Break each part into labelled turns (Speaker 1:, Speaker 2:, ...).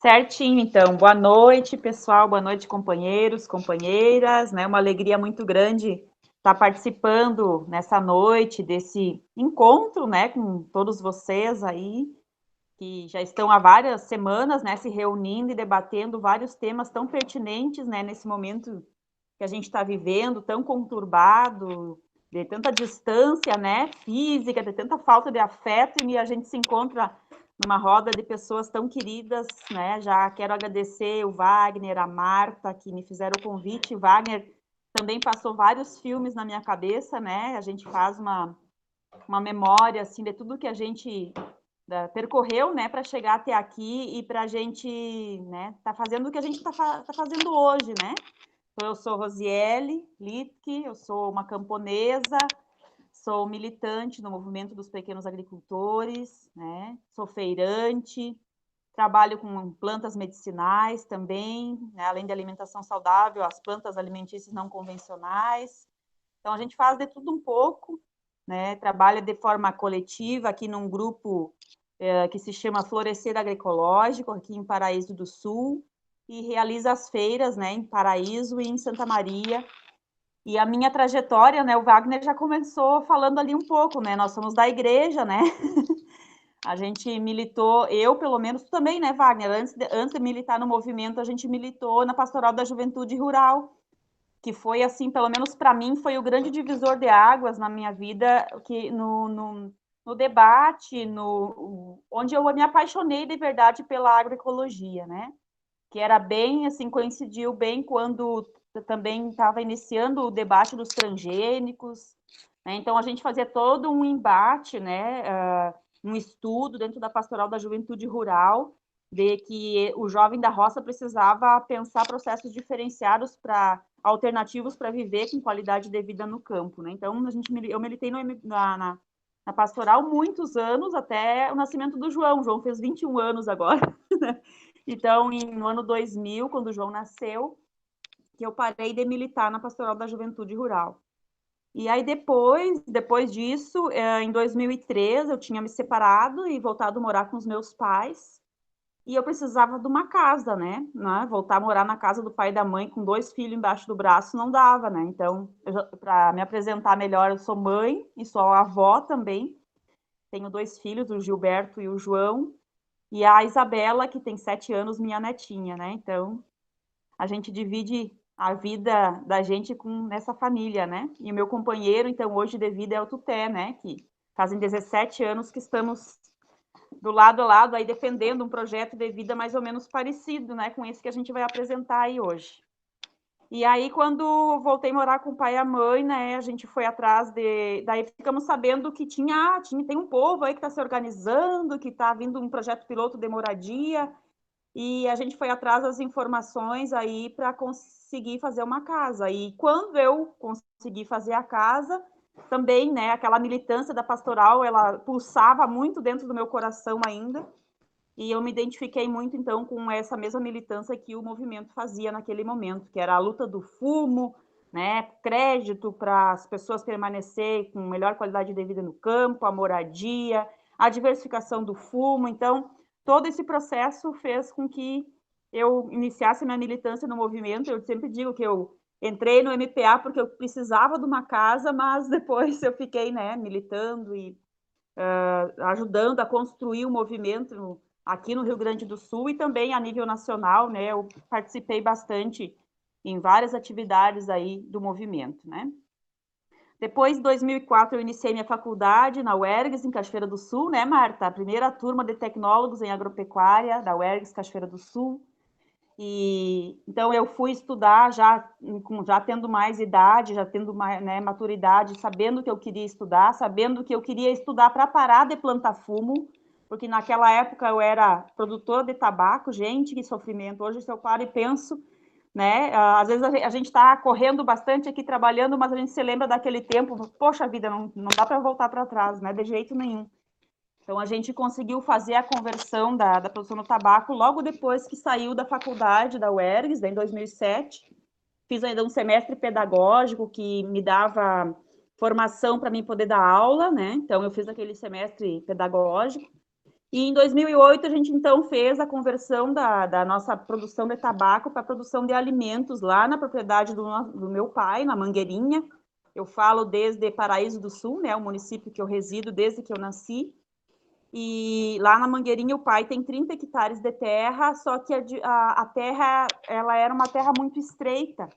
Speaker 1: Certinho, então. Boa noite, pessoal. Boa noite, companheiros, companheiras, né? Uma alegria muito grande estar participando nessa noite desse encontro, né, com todos vocês aí que já estão há várias semanas, né, se reunindo e debatendo vários temas tão pertinentes, né, nesse momento que a gente está vivendo, tão conturbado, de tanta distância, né, física, de tanta falta de afeto, e a gente se encontra numa roda de pessoas tão queridas, né? Já quero agradecer o Wagner, a Marta, que me fizeram o convite. O Wagner também passou vários filmes na minha cabeça, né? A gente faz uma memória, assim, de tudo que a gente percorreu, né, para chegar até aqui e para a gente, né, tá fazendo o que a gente tá fazendo hoje, né? Então, eu sou Rosiele Litke, eu sou uma camponesa, sou militante no movimento dos pequenos agricultores, né? Sou feirante, trabalho com plantas medicinais também, né? Além de alimentação saudável, as plantas alimentícias não convencionais. Então, a gente faz de tudo um pouco, né? Trabalha de forma coletiva aqui num grupo que se chama Florescer Agroecológico, aqui em Paraíso do Sul, e realiza as feiras, né, em Paraíso e em Santa Maria. E a minha trajetória, né, o Wagner já começou falando ali um pouco, né? Nós somos da igreja, né? A gente militou, eu pelo menos, tu também, né, Wagner? Antes de militar no movimento, a gente militou na Pastoral da Juventude Rural, que foi, assim, pelo menos para mim, foi o grande divisor de águas na minha vida, que no debate, onde eu me apaixonei de verdade pela agroecologia, né? Que era bem, assim, coincidiu bem quando também estava iniciando o debate dos transgênicos, né? Então a gente fazia todo um embate, né, um estudo dentro da Pastoral da Juventude Rural, de que o jovem da roça precisava pensar processos diferenciados para alternativos para viver com qualidade de vida no campo, né? Então eu militei na pastoral muitos anos, até o nascimento do João. O João fez 21 anos agora, né? Então, no ano 2000, quando o João nasceu, que eu parei de militar na Pastoral da Juventude Rural. E aí, depois disso, em 2013, eu tinha me separado e voltado a morar com os meus pais. E eu precisava de uma casa, né? Voltar a morar na casa do pai e da mãe com 2 filhos embaixo do braço não dava, né? Então, para me apresentar melhor, eu sou mãe e sou avó também. Tenho 2 filhos, o Gilberto e o João. E a Isabela, que tem 7 anos, minha netinha, né? Então, a gente divide a vida da gente nessa família, né? E o meu companheiro, então, hoje de vida é o Tuté, né? Que fazem 17 anos que estamos do lado a lado aí defendendo um projeto de vida mais ou menos parecido, né? Com esse que a gente vai apresentar aí hoje. E aí, quando voltei a morar com o pai e a mãe, né, a gente foi atrás de... Daí ficamos sabendo que tem um povo aí que está se organizando, que está vindo um projeto piloto de moradia, e a gente foi atrás das informações aí para conseguir fazer uma casa. E quando eu consegui fazer a casa, também, né, aquela militância da pastoral, ela pulsava muito dentro do meu coração ainda, e eu me identifiquei muito, então, com essa mesma militância que o movimento fazia naquele momento, que era a luta do fumo, né, crédito para as pessoas permanecerem com melhor qualidade de vida no campo, a moradia, a diversificação do fumo. Então, todo esse processo fez com que eu iniciasse minha militância no movimento. Eu sempre digo que eu entrei no MPA porque eu precisava de uma casa, mas depois eu fiquei, né, militando e ajudando a construir o movimento aqui no Rio Grande do Sul e também a nível nacional, né? Eu participei bastante em várias atividades aí do movimento, né? Depois, em 2004, eu iniciei minha faculdade na UERGS, em Cachoeira do Sul, né, Marta? A primeira turma de tecnólogos em agropecuária da UERGS, Cachoeira do Sul. E então eu fui estudar já tendo mais idade, já tendo mais, né, maturidade, sabendo que eu queria estudar, sabendo que eu queria estudar para parar de plantar fumo, porque naquela época eu era produtora de tabaco, gente, que sofrimento. Hoje se eu paro e penso, né, às vezes a gente está correndo bastante aqui trabalhando, mas a gente se lembra daquele tempo, poxa vida, não dá para voltar para trás, né, de jeito nenhum. Então, a gente conseguiu fazer a conversão da produção do tabaco logo depois que saiu da faculdade da UERGS, em 2007. Fiz ainda um semestre pedagógico que me dava formação para mim poder dar aula, né? Então, eu fiz aquele semestre pedagógico. E em 2008 a gente então fez a conversão da nossa produção de tabaco para a produção de alimentos lá na propriedade do meu pai, na Mangueirinha. Eu falo desde Paraíso do Sul, né, o município que eu resido desde que eu nasci. E lá na Mangueirinha o pai tem 30 hectares de terra, só que a terra ela era uma terra muito estreita.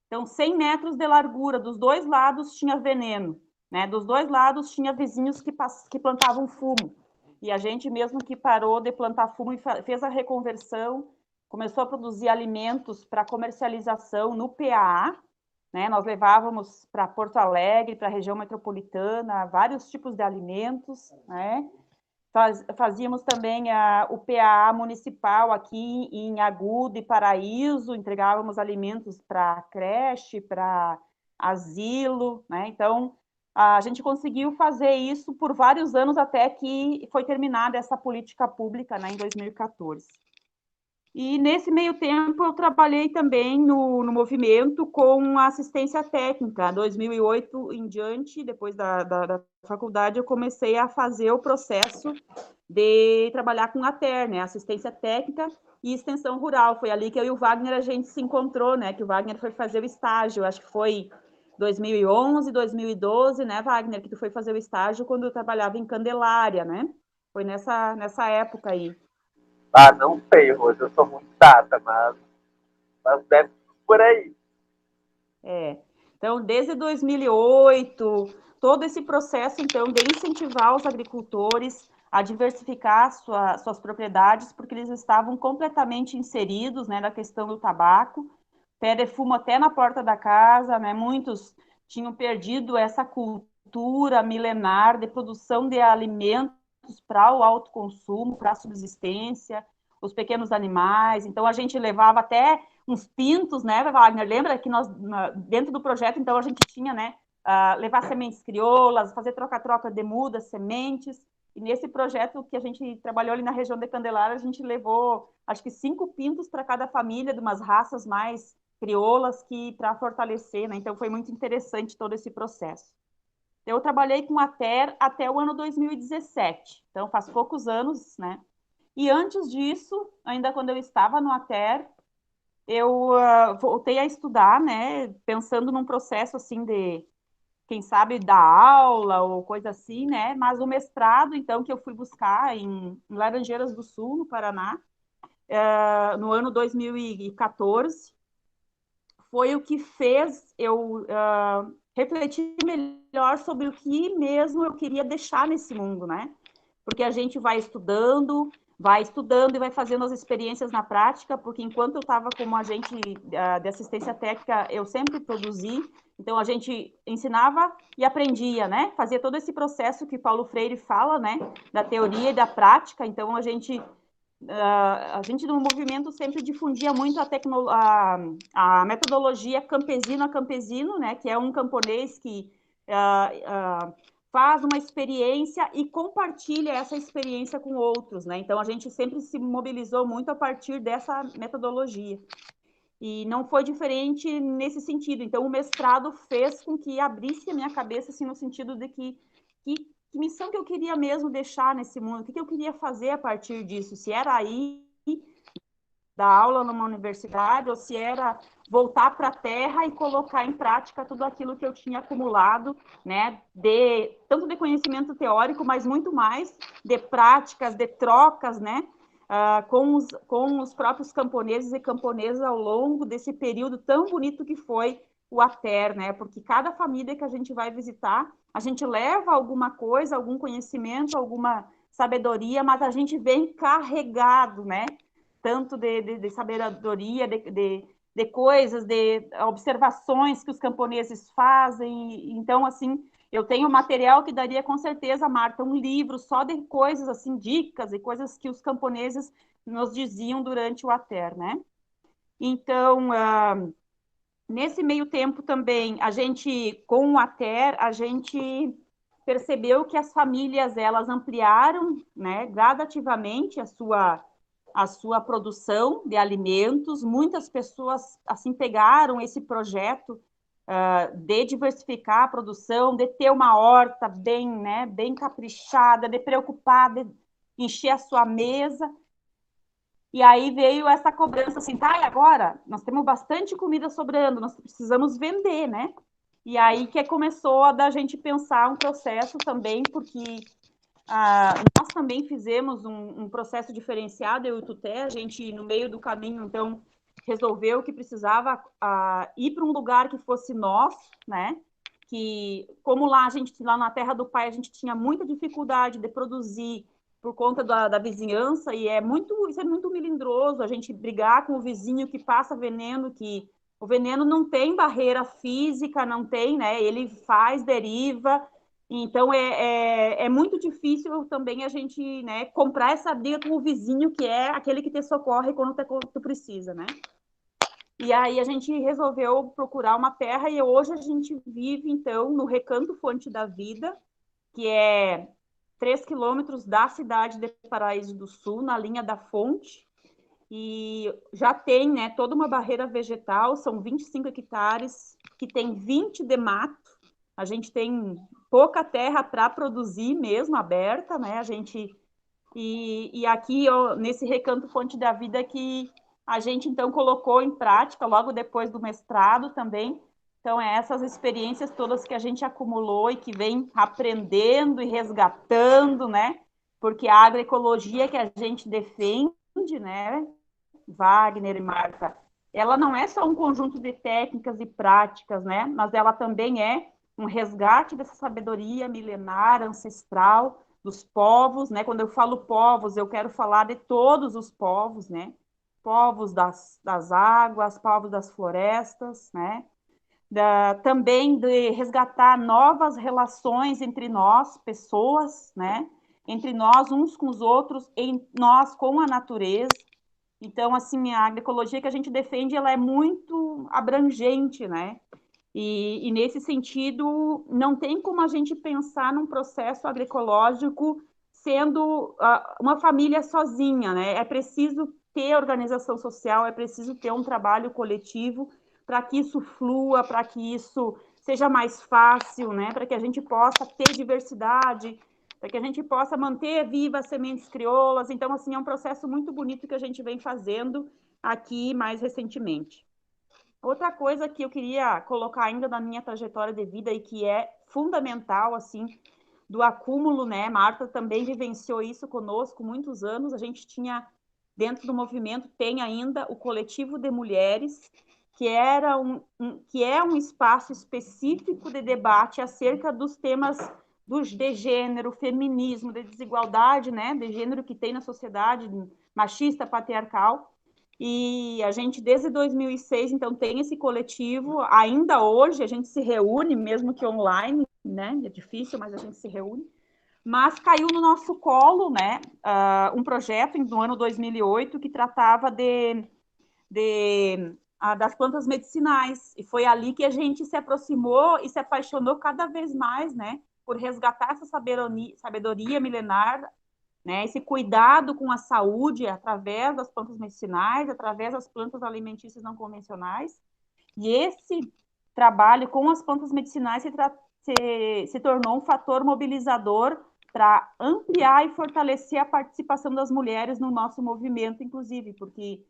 Speaker 1: Então, 100 metros de largura, dos dois lados tinha veneno, né? Dos dois lados tinha vizinhos que plantavam fumo. E a gente mesmo que parou de plantar fumo e fez a reconversão, começou a produzir alimentos para comercialização no PAA, né? Nós levávamos para Porto Alegre, para a região metropolitana, vários tipos de alimentos, né? Fazíamos também o PAA municipal aqui em Agudo e Paraíso, entregávamos alimentos para creche, para asilo, né? Então, a gente conseguiu fazer isso por vários anos até que foi terminada essa política pública, né, em 2014. E nesse meio tempo eu trabalhei também no movimento com assistência técnica. 2008 em diante, depois da faculdade, eu comecei a fazer o processo de trabalhar com a TER, né, assistência técnica e extensão rural. Foi ali que eu e o Wagner a gente se encontrou, né, que o Wagner foi fazer o estágio, acho que foi 2011, 2012, né, Wagner, que tu foi fazer o estágio quando eu trabalhava em Candelária, né? Foi nessa época aí.
Speaker 2: Ah, não sei, Rose, eu sou muito data, mas deve ser por aí.
Speaker 1: É. Então, desde 2008, todo esse processo, então, de incentivar os agricultores a diversificar suas propriedades, porque eles estavam completamente inseridos, né, na questão do tabaco, pé de fumo até na porta da casa, né, muitos tinham perdido essa cultura milenar de produção de alimentos para o autoconsumo, para a subsistência, os pequenos animais, então a gente levava até uns pintos, né, Wagner? Lembra que nós, dentro do projeto, então, a gente tinha, né, levar sementes crioulas, fazer troca-troca de mudas, sementes, e nesse projeto que a gente trabalhou ali na região de Candelária, a gente levou, acho que 5 pintos para cada família, de umas raças mais crioulas, que para fortalecer, né, então foi muito interessante todo esse processo. Eu trabalhei com a TER até o ano 2017, então faz poucos anos, né, e antes disso, ainda quando eu estava no ATER, eu voltei a estudar, né, pensando num processo assim de, quem sabe, dar aula ou coisa assim, né, mas o mestrado, então, que eu fui buscar em Laranjeiras do Sul, no Paraná, no ano 2014, foi o que fez eu refletir melhor sobre o que mesmo eu queria deixar nesse mundo, né, porque a gente vai estudando e vai fazendo as experiências na prática, porque enquanto eu estava como agente de assistência técnica, eu sempre produzi, então a gente ensinava e aprendia, né? Fazia todo esse processo que Paulo Freire fala, né? Da teoria e da prática, então a gente no movimento sempre difundia muito a metodologia campesino a campesino, né? Que é um camponês que faz uma experiência e compartilha essa experiência com outros, né? Então a gente sempre se mobilizou muito a partir dessa metodologia. E não foi diferente nesse sentido. Então o mestrado fez com que abrisse a minha cabeça assim no sentido de que missão que eu queria mesmo deixar nesse mundo, o que eu queria fazer a partir disso, se era aí dar aula numa universidade ou se era voltar para a terra e colocar em prática tudo aquilo que eu tinha acumulado, né, tanto de conhecimento teórico, mas muito mais de práticas, de trocas, né, com os próprios camponeses e camponesas ao longo desse período tão bonito que foi o ATER, né, porque cada família que a gente vai visitar, a gente leva alguma coisa, algum conhecimento, alguma sabedoria, mas a gente vem carregado, né, tanto de sabedoria, de coisas, de observações que os camponeses fazem. Então, assim, eu tenho material que daria com certeza, Marta, um livro só de coisas, assim, dicas e coisas que os camponeses nos diziam durante o ATER, né? Então, nesse meio tempo também, a gente, com o ATER, a gente percebeu que as famílias, elas ampliaram, né, gradativamente a sua produção de alimentos. Muitas pessoas assim pegaram esse projeto de diversificar a produção, de ter uma horta bem, né, bem caprichada, de preocupar, encher a sua mesa. E aí veio essa cobrança assim, tá, e agora? Nós temos bastante comida sobrando, nós precisamos vender, né? E aí que começou a da gente pensar um processo também, porque nós também fizemos um processo diferenciado, eu e o Tuté, a gente no meio do caminho, então, resolveu que precisava ir para um lugar que fosse nosso, né? Que, como lá na terra do pai, a gente tinha muita dificuldade de produzir por conta da vizinhança, e isso é muito melindroso, a gente brigar com o vizinho que passa veneno, que o veneno não tem barreira física, não tem, né? Ele faz, deriva, então é muito difícil também a gente, né, comprar essa briga com o vizinho, que é aquele que te socorre quando tu precisa, né? E aí a gente resolveu procurar uma terra e hoje a gente vive, então, no Recanto Fonte da Vida, que é 3 quilômetros da cidade de Paraíso do Sul, na linha da fonte, e já tem, né, toda uma barreira vegetal, são 25 hectares, que tem 20 de mato, a gente tem pouca terra para produzir mesmo, aberta, né, a gente... E aqui, nesse Recanto Fonte da Vida, que a gente, então, colocou em prática, logo depois do mestrado também. Então, essas experiências todas que a gente acumulou e que vem aprendendo e resgatando, né? Porque a agroecologia que a gente defende, né, Wagner e Marta, ela não é só um conjunto de técnicas e práticas, né? Mas ela também é um resgate dessa sabedoria milenar, ancestral, dos povos, né? Quando eu falo povos, eu quero falar de todos os povos, né? Povos das águas, povos das florestas, né? Também de resgatar novas relações entre nós, pessoas, né? Entre nós uns com os outros, em nós com a natureza. Então, assim, a agroecologia que a gente defende, ela é muito abrangente, né? E nesse sentido, não tem como a gente pensar num processo agroecológico sendo uma família sozinha, né? É preciso ter organização social, é preciso ter um trabalho coletivo para que isso flua, para que isso seja mais fácil, né? Para que a gente possa ter diversidade, para que a gente possa manter vivas as sementes crioulas. Então, assim, é um processo muito bonito que a gente vem fazendo aqui mais recentemente. Outra coisa que eu queria colocar ainda na minha trajetória de vida e que é fundamental, assim, do acúmulo, né? Marta também vivenciou isso conosco muitos anos. A gente tinha, dentro do movimento, tem ainda o coletivo de mulheres, que que é um espaço específico de debate acerca dos temas de gênero, feminismo, de desigualdade, né? De gênero que tem na sociedade machista, patriarcal. E a gente, desde 2006, então, tem esse coletivo. Ainda hoje, a gente se reúne, mesmo que online, né? É difícil, mas a gente se reúne. Mas caiu no nosso colo, né? Um projeto no ano 2008 que tratava das plantas medicinais. E foi ali que a gente se aproximou e se apaixonou cada vez mais, né? Por resgatar essa sabedoria milenar, né? Esse cuidado com a saúde através das plantas medicinais, através das plantas alimentícias não convencionais. E esse trabalho com as plantas medicinais se tornou um fator mobilizador para ampliar e fortalecer a participação das mulheres no nosso movimento, inclusive, porque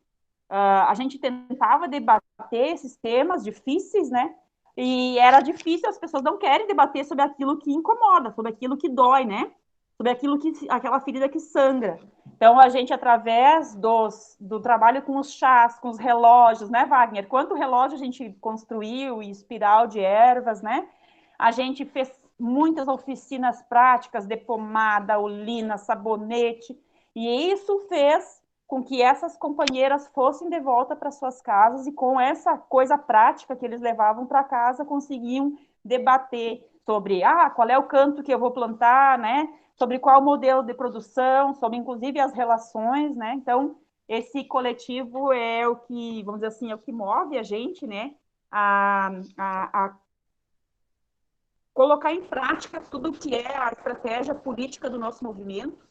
Speaker 1: a gente tentava debater esses temas difíceis, né? E era difícil, as pessoas não querem debater sobre aquilo que incomoda, sobre aquilo que dói, né? Sobre aquela ferida que sangra. Então, a gente, através do trabalho com os chás, com os relógios, né, Wagner? Quanto relógio a gente construiu, e espiral de ervas, né? A gente fez muitas oficinas práticas de pomada, olina, sabonete, e isso fez com que essas companheiras fossem de volta para suas casas e com essa coisa prática que eles levavam para casa, conseguiam debater sobre qual é o canto que eu vou plantar, né? Sobre qual modelo de produção, sobre inclusive as relações, né? Então, esse coletivo é o que, vamos dizer assim, é o que move a gente, né? A colocar em prática tudo o que é a estratégia política do nosso movimento,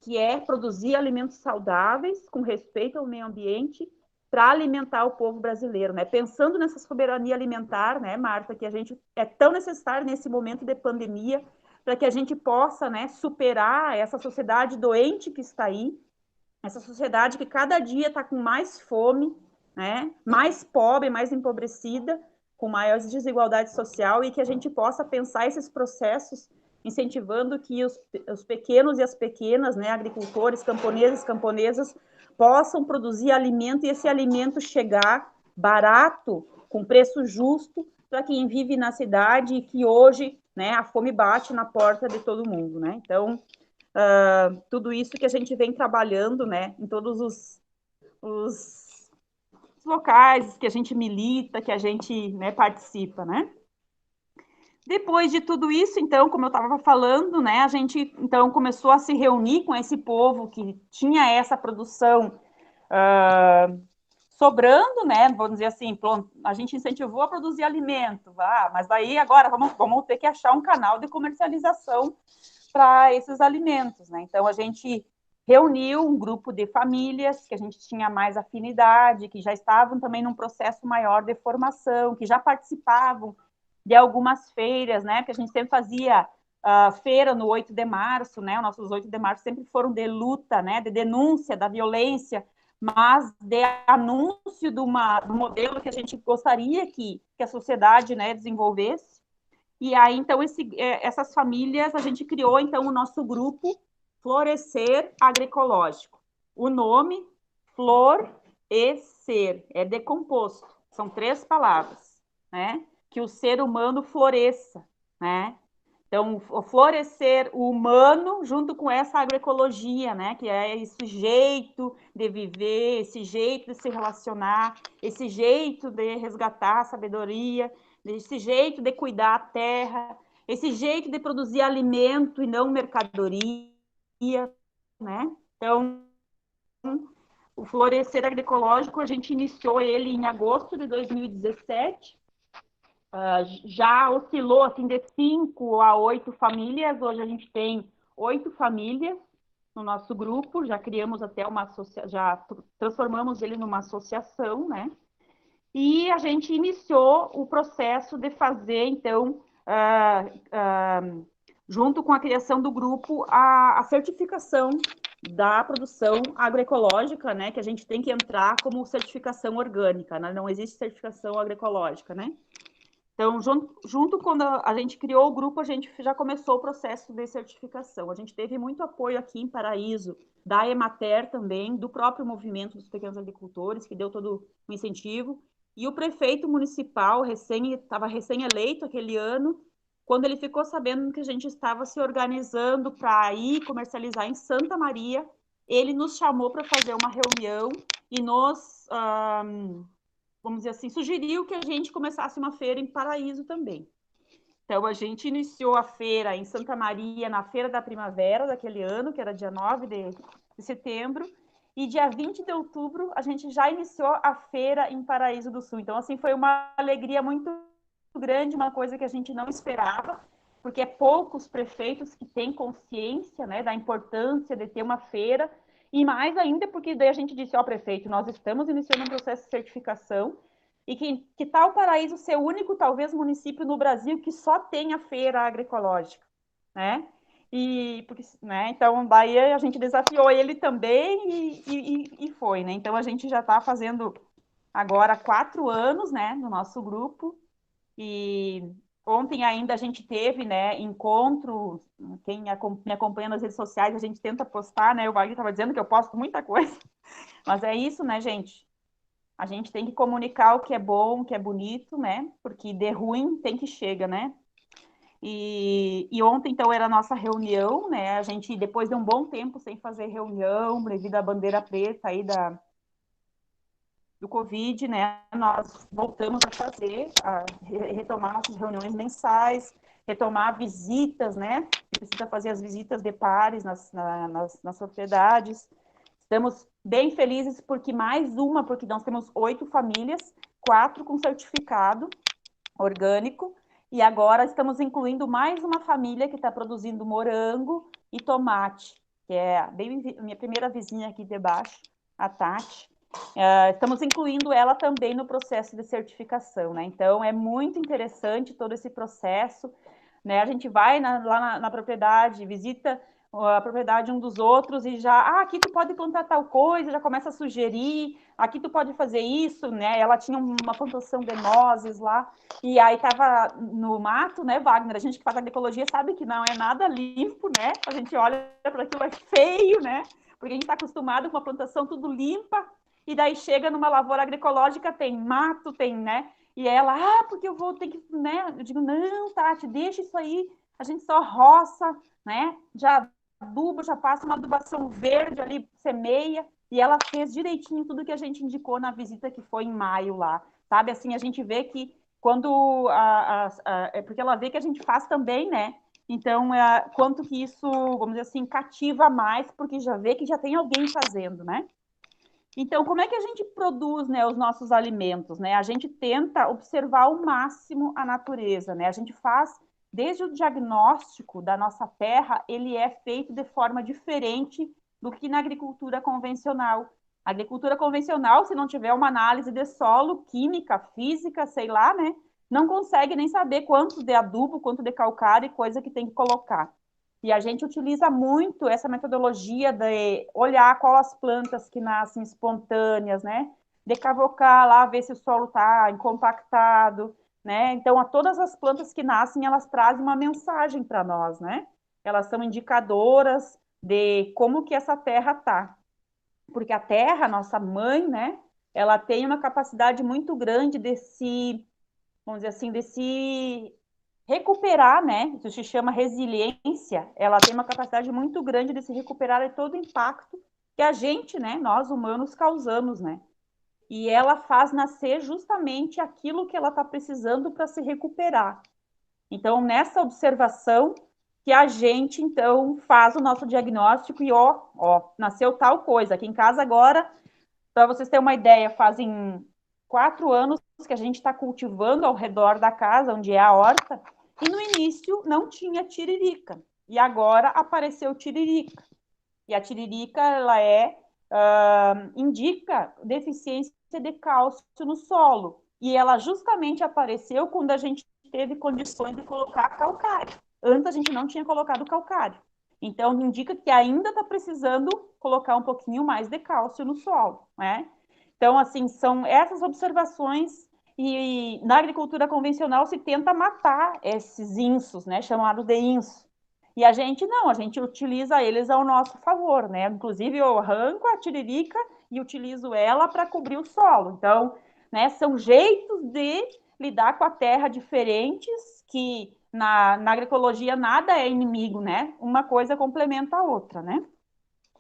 Speaker 1: que é produzir alimentos saudáveis, com respeito ao meio ambiente, para alimentar o povo brasileiro, né? Pensando nessa soberania alimentar, né, Marta, que a gente é tão necessário nesse momento de pandemia, para que a gente possa, né, superar essa sociedade doente que está aí, essa sociedade que cada dia está com mais fome, né, mais pobre, mais empobrecida, com maior desigualdade social, e que a gente possa pensar esses processos incentivando que os pequenos e as pequenas, né, agricultores, camponeses, camponesas, possam produzir alimento e esse alimento chegar barato, com preço justo, para quem vive na cidade e que hoje, né, a fome bate na porta de todo mundo, né? Então, tudo isso que a gente vem trabalhando, né, em todos os locais que a gente milita, que a gente, né, participa, né? Depois de tudo isso, então, como eu estava falando, né, a gente então começou a se reunir com esse povo que tinha essa produção sobrando, né? Vamos dizer assim, a gente incentivou a produzir alimento, mas daí agora vamos ter que achar um canal de comercialização para esses alimentos, né? Então a gente reuniu um grupo de famílias que a gente tinha mais afinidade, que já estavam também num processo maior de formação, que já participavam de algumas feiras, né? Porque a gente sempre fazia feira no 8 de março, né? Os nossos 8 de março sempre foram de luta, né? De denúncia da violência, mas de anúncio do modelo que a gente gostaria que a sociedade, né, desenvolvesse. E aí, então, essas famílias, a gente criou, então, o nosso grupo Florescer Agroecológico. O nome, flor e ser, é decomposto. São 3 palavras, né? Que o ser humano floresça, né? Então, o florescer humano junto com essa agroecologia, né? Que é esse jeito de viver, esse jeito de se relacionar, esse jeito de resgatar a sabedoria, esse jeito de cuidar a terra, esse jeito de produzir alimento e não mercadoria, né? Então, o Florescer Agroecológico, a gente iniciou ele em agosto de 2017, já oscilou assim de 5 a 8 famílias, hoje a gente tem 8 famílias no nosso grupo, já criamos até já transformamos ele numa associação, né? E a gente iniciou o processo de fazer, então, junto com a criação do grupo, a certificação da produção agroecológica, né? Que a gente tem que entrar como certificação orgânica, né? Não existe certificação agroecológica, né? Então, junto quando a gente criou o grupo, a gente já começou o processo de certificação. A gente teve muito apoio aqui em Paraíso, da Emater também, do próprio movimento dos pequenos agricultores, que deu todo o incentivo. E o prefeito municipal estava recém-eleito aquele ano, quando ele ficou sabendo que a gente estava se organizando para ir comercializar em Santa Maria, ele nos chamou para fazer uma reunião e vamos dizer assim, sugeriu que a gente começasse uma feira em Paraíso também. Então, a gente iniciou a feira em Santa Maria, na Feira da Primavera daquele ano, que era dia 9 de setembro, e dia 20 de outubro a gente já iniciou a feira em Paraíso do Sul. Então, assim, foi uma alegria muito grande, uma coisa que a gente não esperava, porque é poucos prefeitos que têm consciência, né, da importância de ter uma feira, e mais ainda porque daí a gente disse, prefeito, nós estamos iniciando um processo de certificação, e que tal Paraíso ser o único, talvez, município no Brasil que só tem a feira agroecológica, né? Né? Então, daí a gente desafiou ele também e foi, né? Então, a gente já está fazendo agora 4 anos, né, no nosso grupo, e ontem ainda a gente teve, né, encontro, quem me acompanha nas redes sociais, a gente tenta postar, né, o Wagner estava dizendo que eu posto muita coisa, mas é isso, né, gente? A gente tem que comunicar o que é bom, o que é bonito, né? Porque de ruim tem que chega, né? E ontem, então, era a nossa reunião, né? A gente, depois de um bom tempo sem fazer reunião, devido à bandeira preta aí do Covid, né? Nós voltamos a fazer, retomar nossas reuniões mensais, retomar visitas, né? Precisa fazer as visitas de pares nas propriedades. Estamos bem felizes porque porque nós temos 8 famílias, 4 com certificado orgânico, e agora estamos incluindo mais uma família que está produzindo morango e tomate, que é a minha primeira vizinha aqui debaixo, a Tati. Estamos incluindo ela também no processo de certificação, né? Então, é muito interessante todo esse processo. né? A gente vai lá na propriedade, visita a propriedade um dos outros e já, aqui tu pode plantar tal coisa, já começa a sugerir, aqui tu pode fazer isso, né? Ela tinha uma plantação de nozes lá, e aí tava no mato, né, Wagner? A gente que faz agroecologia sabe que não é nada limpo, né? A gente olha para aquilo, é feio, né? Porque a gente está acostumado com uma plantação tudo limpa, e daí chega numa lavoura agroecológica, tem mato, tem, né? E ela, porque eu vou ter que, né? Eu digo, não, Tati, deixa isso aí, a gente só roça, né? Já aduba, já passa uma adubação verde ali, semeia, e ela fez direitinho tudo que a gente indicou na visita que foi em maio lá, sabe? Assim, a gente vê que quando, é porque ela vê que a gente faz também, né? Então, quanto que isso, vamos dizer assim, cativa mais, porque já vê que já tem alguém fazendo, né? Então, como é que a gente produz, né, os nossos alimentos, né? A gente tenta observar ao máximo a natureza, né? A gente faz, desde o diagnóstico da nossa terra, ele é feito de forma diferente do que na agricultura convencional. A agricultura convencional, se não tiver uma análise de solo, química, física, sei lá, né? Não consegue nem saber quanto de adubo, quanto de calcário e coisa que tem que colocar. E a gente utiliza muito essa metodologia de olhar qual as plantas que nascem espontâneas, né? De cavocar lá, ver se o solo está compactado, né? Então, todas as plantas que nascem, elas trazem uma mensagem para nós, né? Elas são indicadoras de como que essa terra tá. Porque a terra, nossa mãe, né? Ela tem uma capacidade muito grande de se, vamos dizer assim, de se recuperar, né? Isso se chama resiliência. Ela tem uma capacidade muito grande de se recuperar de todo o impacto que a gente, né, nós humanos causamos, né? E ela faz nascer justamente aquilo que ela está precisando para se recuperar. Então, nessa observação que a gente então faz o nosso diagnóstico e nasceu tal coisa. Aqui em casa agora, para vocês terem uma ideia, fazem 4 anos que a gente está cultivando ao redor da casa, onde é a horta, e no início não tinha tiririca. E agora apareceu tiririca. E a tiririca, ela indica deficiência de cálcio no solo. E ela justamente apareceu quando a gente teve condições de colocar calcário. Antes a gente não tinha colocado calcário. Então, indica que ainda está precisando colocar um pouquinho mais de cálcio no solo, né? Então, assim, são essas observações e na agricultura convencional se tenta matar esses insos, né, chamado de inso. E a gente não, a gente utiliza eles ao nosso favor, né? Inclusive eu arranco a tiririca e utilizo ela para cobrir o solo. Então, né, são jeitos de lidar com a terra diferentes que na agroecologia nada é inimigo, né? Uma coisa complementa a outra, né?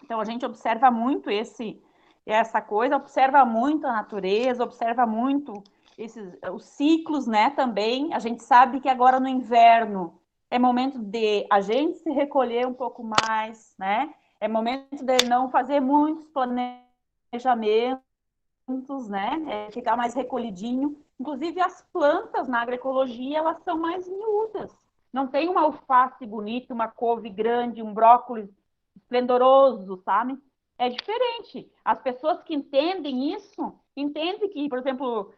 Speaker 1: Então a gente observa muito essa coisa, observa muito a natureza, observa muito os ciclos, né, também. A gente sabe que agora no inverno é momento de a gente se recolher um pouco mais, né? É momento de não fazer muitos planejamentos, né? Ficar mais recolhidinho. Inclusive as plantas na agroecologia, elas são mais miúdas. Não tem uma alface bonita, uma couve grande, um brócolis esplendoroso, sabe? É diferente. As pessoas que entendem isso, entendem que, por exemplo,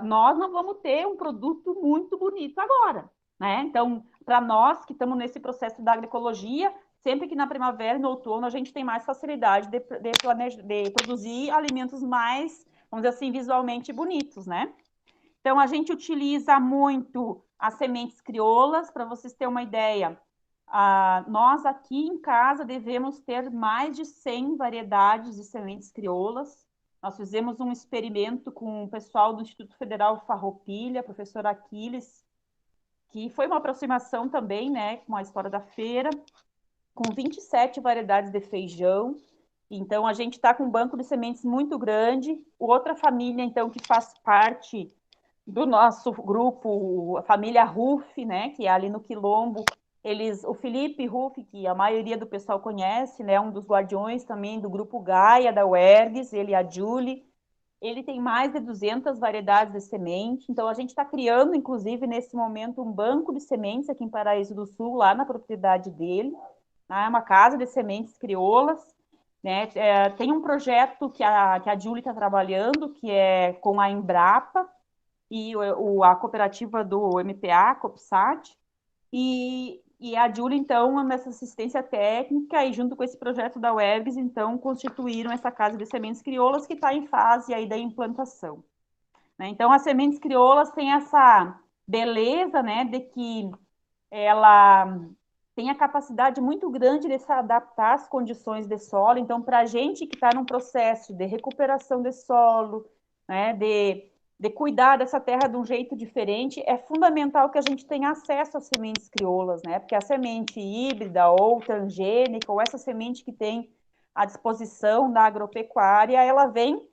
Speaker 1: nós não vamos ter um produto muito bonito agora, né? Então, para nós que estamos nesse processo da agroecologia, sempre que na primavera e no outono a gente tem mais facilidade de produzir alimentos mais, vamos dizer assim, visualmente bonitos, né? Então, a gente utiliza muito as sementes crioulas, para vocês terem uma ideia. Nós aqui em casa devemos ter mais de 100 variedades de sementes crioulas. Nós fizemos um experimento com o pessoal do Instituto Federal Farroupilha, professor Aquiles, que foi uma aproximação também, né, com a história da feira, com 27 variedades de feijão. Então, a gente está com um banco de sementes muito grande. Outra família, então, que faz parte do nosso grupo, a família Ruff, né, que é ali no Quilombo, o Felipe Ruff, que a maioria do pessoal conhece, né, um dos guardiões também do grupo Gaia, da UERGS, ele e a Julie, ele tem mais de 200 variedades de semente, então a gente está criando, inclusive, nesse momento, um banco de sementes aqui em Paraíso do Sul, lá na propriedade dele, né, uma casa de sementes crioulas, né, tem um projeto que a Julie está trabalhando, que é com a Embrapa, e a cooperativa do MPA, COPSAT, E a Júlia, então, nessa assistência técnica e junto com esse projeto da UERGS, então, constituíram essa Casa de Sementes Crioulas que está em fase aí da implantação. Né? Então, as sementes crioulas têm essa beleza, né, de que ela tem a capacidade muito grande de se adaptar às condições de solo. Então, para a gente que está num processo de recuperação de solo, né, de cuidar dessa terra de um jeito diferente, é fundamental que a gente tenha acesso às sementes crioulas, né? Porque a semente híbrida ou transgênica, ou essa semente que tem à disposição da agropecuária, ela vem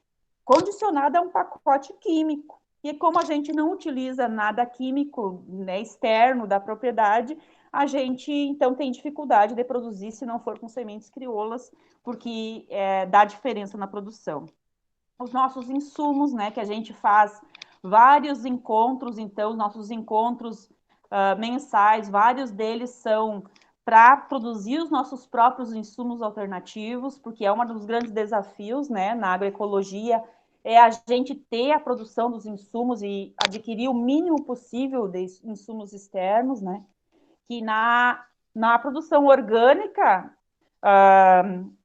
Speaker 1: condicionada a um pacote químico. E como a gente não utiliza nada químico, né, externo da propriedade, a gente então tem dificuldade de produzir se não for com sementes crioulas, porque dá diferença na produção. Os nossos insumos, né, que a gente faz vários encontros, então os nossos encontros mensais, vários deles são para produzir os nossos próprios insumos alternativos, porque é um dos grandes desafios, né, na agroecologia, é a gente ter a produção dos insumos e adquirir o mínimo possível de insumos externos, né, que na produção orgânica,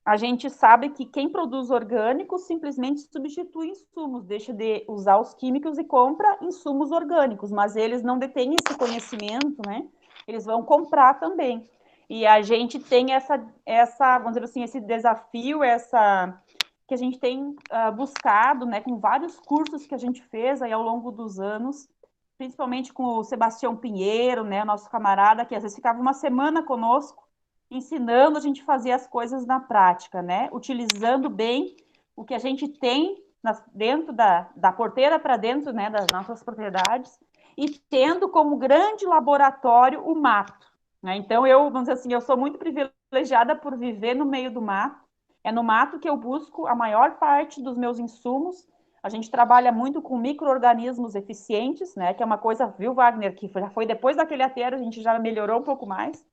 Speaker 1: a gente sabe que quem produz orgânico simplesmente substitui insumos, deixa de usar os químicos e compra insumos orgânicos, mas eles não detêm esse conhecimento, né? Eles vão comprar também. E a gente tem vamos dizer assim, esse desafio, que a gente tem buscado, né, com vários cursos que a gente fez aí ao longo dos anos, principalmente com o Sebastião Pinheiro, né, nosso camarada, que às vezes ficava uma semana conosco, ensinando a gente a fazer as coisas na prática, né, utilizando bem o que a gente tem dentro da porteira para dentro, né, das nossas propriedades, e tendo como grande laboratório o mato. Né? Então, vamos dizer assim, eu sou muito privilegiada por viver no meio do mato, é no mato que eu busco a maior parte dos meus insumos. A gente trabalha muito com micro-organismos eficientes, né? Que é uma coisa, viu, Wagner, que já foi depois daquele aterro, a gente já melhorou um pouco mais.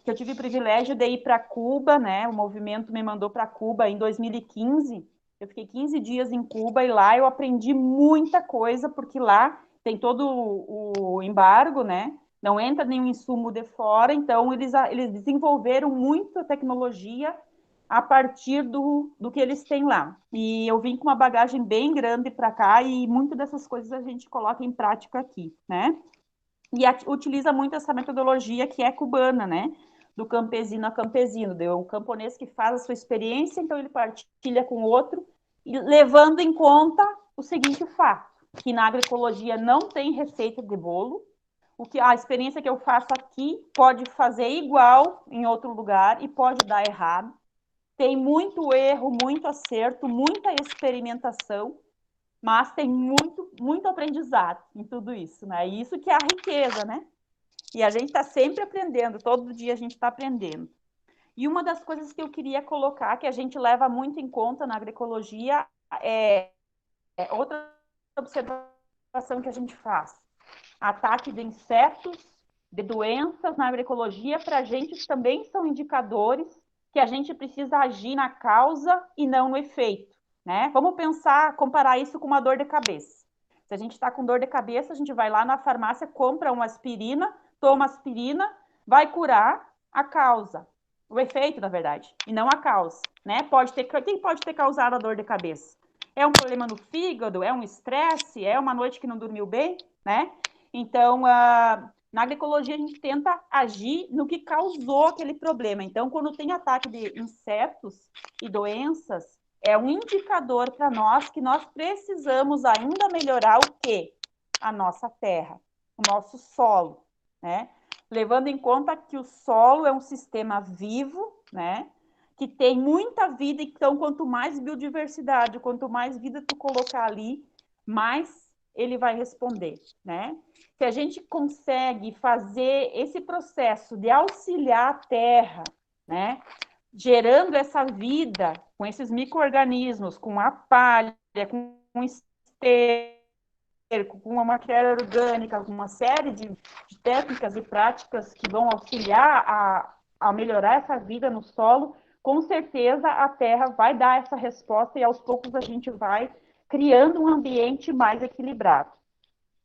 Speaker 1: Que eu tive o privilégio de ir para Cuba, né? O movimento me mandou para Cuba em 2015. Eu fiquei 15 dias em Cuba e lá eu aprendi muita coisa, porque lá tem todo o embargo, né? Não entra nenhum insumo de fora, então eles desenvolveram muita tecnologia a partir do que eles têm lá. E eu vim com uma bagagem bem grande para cá e muitas dessas coisas a gente coloca em prática aqui, né? E utiliza muito essa metodologia que é cubana, né? Do campesino a campesino, o camponês que faz a sua experiência, então ele partilha com o outro, levando em conta o seguinte fato, que na agroecologia não tem receita de bolo, a experiência que eu faço aqui pode fazer igual em outro lugar e pode dar errado, tem muito erro, muito acerto, muita experimentação, mas tem muito, muito aprendizado em tudo isso, né? E isso que é a riqueza, né? E a gente está sempre aprendendo, todo dia a gente está aprendendo. E uma das coisas que eu queria colocar, que a gente leva muito em conta na agroecologia, é outra observação que a gente faz. Ataque de insetos, de doenças na agroecologia, para a gente também são indicadores que a gente precisa agir na causa e não no efeito. Né? Vamos pensar, comparar isso com uma dor de cabeça. Se a gente está com dor de cabeça, a gente vai lá na farmácia, compra uma aspirina, toma aspirina, vai curar a causa, o efeito, na verdade, e não a causa. Né? Quem pode ter causado a dor de cabeça? É um problema no fígado? É um estresse? É uma noite que não dormiu bem? Né? Então, na agroecologia, a gente tenta agir no que causou aquele problema. Então, quando tem ataque de insetos e doenças, é um indicador para nós que nós precisamos ainda melhorar o quê? A nossa terra, o nosso solo, né? Levando em conta que o solo é um sistema vivo, né? Que tem muita vida, então quanto mais biodiversidade, quanto mais vida tu colocar ali, mais ele vai responder, né? Se a gente consegue fazer esse processo de auxiliar a terra, né? Gerando essa vida com esses micro-organismos, com a palha, com o esterco, com uma matéria orgânica, com uma série de técnicas e práticas que vão auxiliar a melhorar essa vida no solo, com certeza a terra vai dar essa resposta e aos poucos a gente vai criando um ambiente mais equilibrado.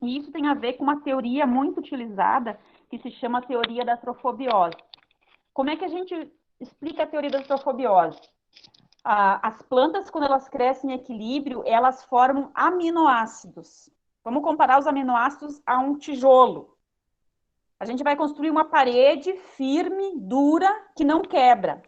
Speaker 1: E isso tem a ver com uma teoria muito utilizada, que se chama teoria da trofobiose. Como é que a gente explica a teoria da trofobiose? As plantas, quando elas crescem em equilíbrio, elas formam aminoácidos. Vamos comparar os aminoácidos a um tijolo. A gente vai construir uma parede firme, dura, que não quebra.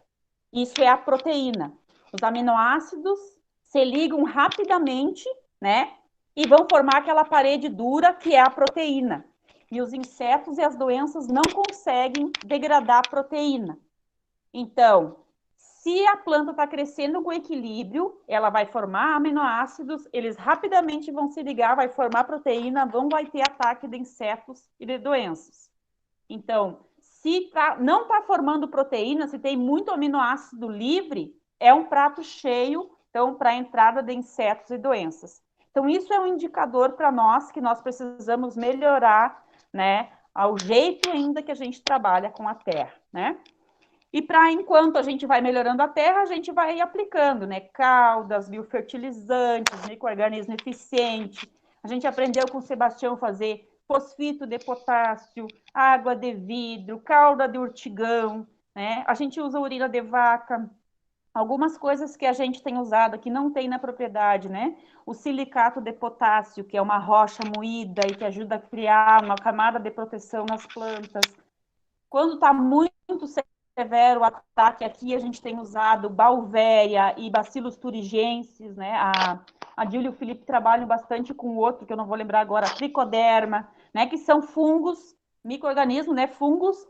Speaker 1: Isso é a proteína. Os aminoácidos se ligam rapidamente, né? E vão formar aquela parede dura que é a proteína. E os insetos e as doenças não conseguem degradar a proteína. Então, se a planta está crescendo com equilíbrio, ela vai formar aminoácidos, eles rapidamente vão se ligar, vai formar proteína, vai ter ataque de insetos e de doenças. Então, se não está formando proteína, se tem muito aminoácido livre, é um prato cheio, então, para a entrada de insetos e doenças. Então, isso é um indicador para nós que nós precisamos melhorar, né, ao jeito ainda que a gente trabalha com a terra, né? E enquanto a gente vai melhorando a terra, a gente vai aplicando, né? Caldas, biofertilizantes, micro-organismo eficiente. A gente aprendeu com o Sebastião fazer fosfito de potássio, água de vidro, calda de urtigão, né? A gente usa urina de vaca. Algumas coisas que a gente tem usado que não tem na propriedade, né? O silicato de potássio, que é uma rocha moída e que ajuda a criar uma camada de proteção nas plantas. Quando está muito severo o ataque aqui, a gente tem usado Balvéria e Bacillus thuringiensis, né? A Júlia e o Felipe trabalham bastante com o outro, que eu não vou lembrar agora, Tricoderma, né? Que são fungos, micro-organismos, né? Fungos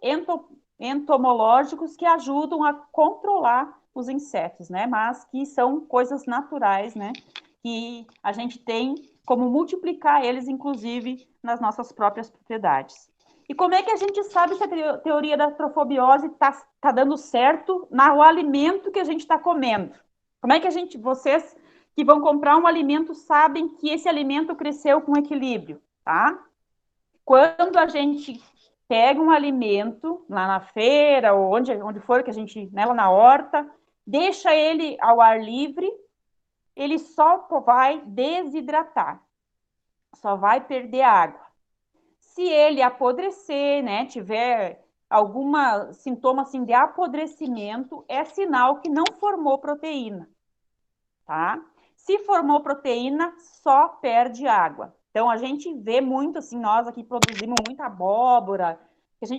Speaker 1: entomológicos que ajudam a controlar os insetos, né? Mas que são coisas naturais, né? Que a gente tem como multiplicar eles, inclusive, nas nossas próprias propriedades. E como é que a gente sabe se a teoria da trofobiose está dando certo no alimento que a gente está comendo? Como é que vocês que vão comprar um alimento sabem que esse alimento cresceu com equilíbrio, tá? Quando a gente pega um alimento lá na feira ou onde for que a gente, né, lá na horta, deixa ele ao ar livre, ele só vai desidratar, só vai perder água. Se ele apodrecer, né, tiver algum sintoma assim, de apodrecimento, é sinal que não formou proteína, tá? Se formou proteína, só perde água. Então, a gente vê muito, assim, nós aqui produzimos muita abóbora,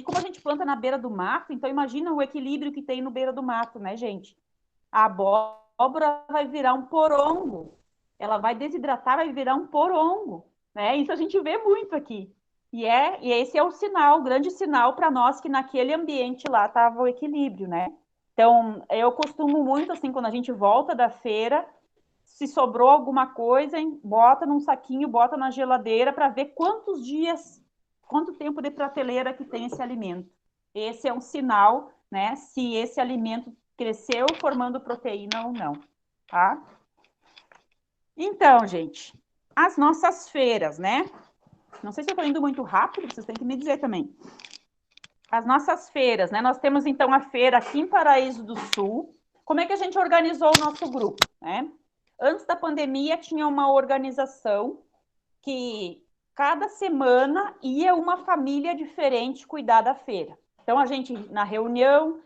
Speaker 1: como a gente planta na beira do mato, então imagina o equilíbrio que tem no beira do mato, né, gente? A abóbora vai virar um porongo, ela vai desidratar, vai virar um porongo, né? Isso a gente vê muito aqui. E esse é o sinal, o grande sinal para nós que naquele ambiente lá estava o equilíbrio, né? Então, eu costumo muito, assim, quando a gente volta da feira, se sobrou alguma coisa, bota num saquinho, bota na geladeira para ver quantos dias, quanto tempo de prateleira que tem esse alimento. Esse é um sinal, né, se esse alimento cresceu formando proteína ou não, tá? Então, gente, as nossas feiras, né? Não sei se eu estou indo muito rápido, vocês têm que me dizer também. As nossas feiras, né? Nós temos, então, a feira aqui em Paraíso do Sul. Como é que a gente organizou o nosso grupo, né? Antes da pandemia, tinha uma organização que cada semana ia uma família diferente cuidar da feira. Então, a gente, na reunião,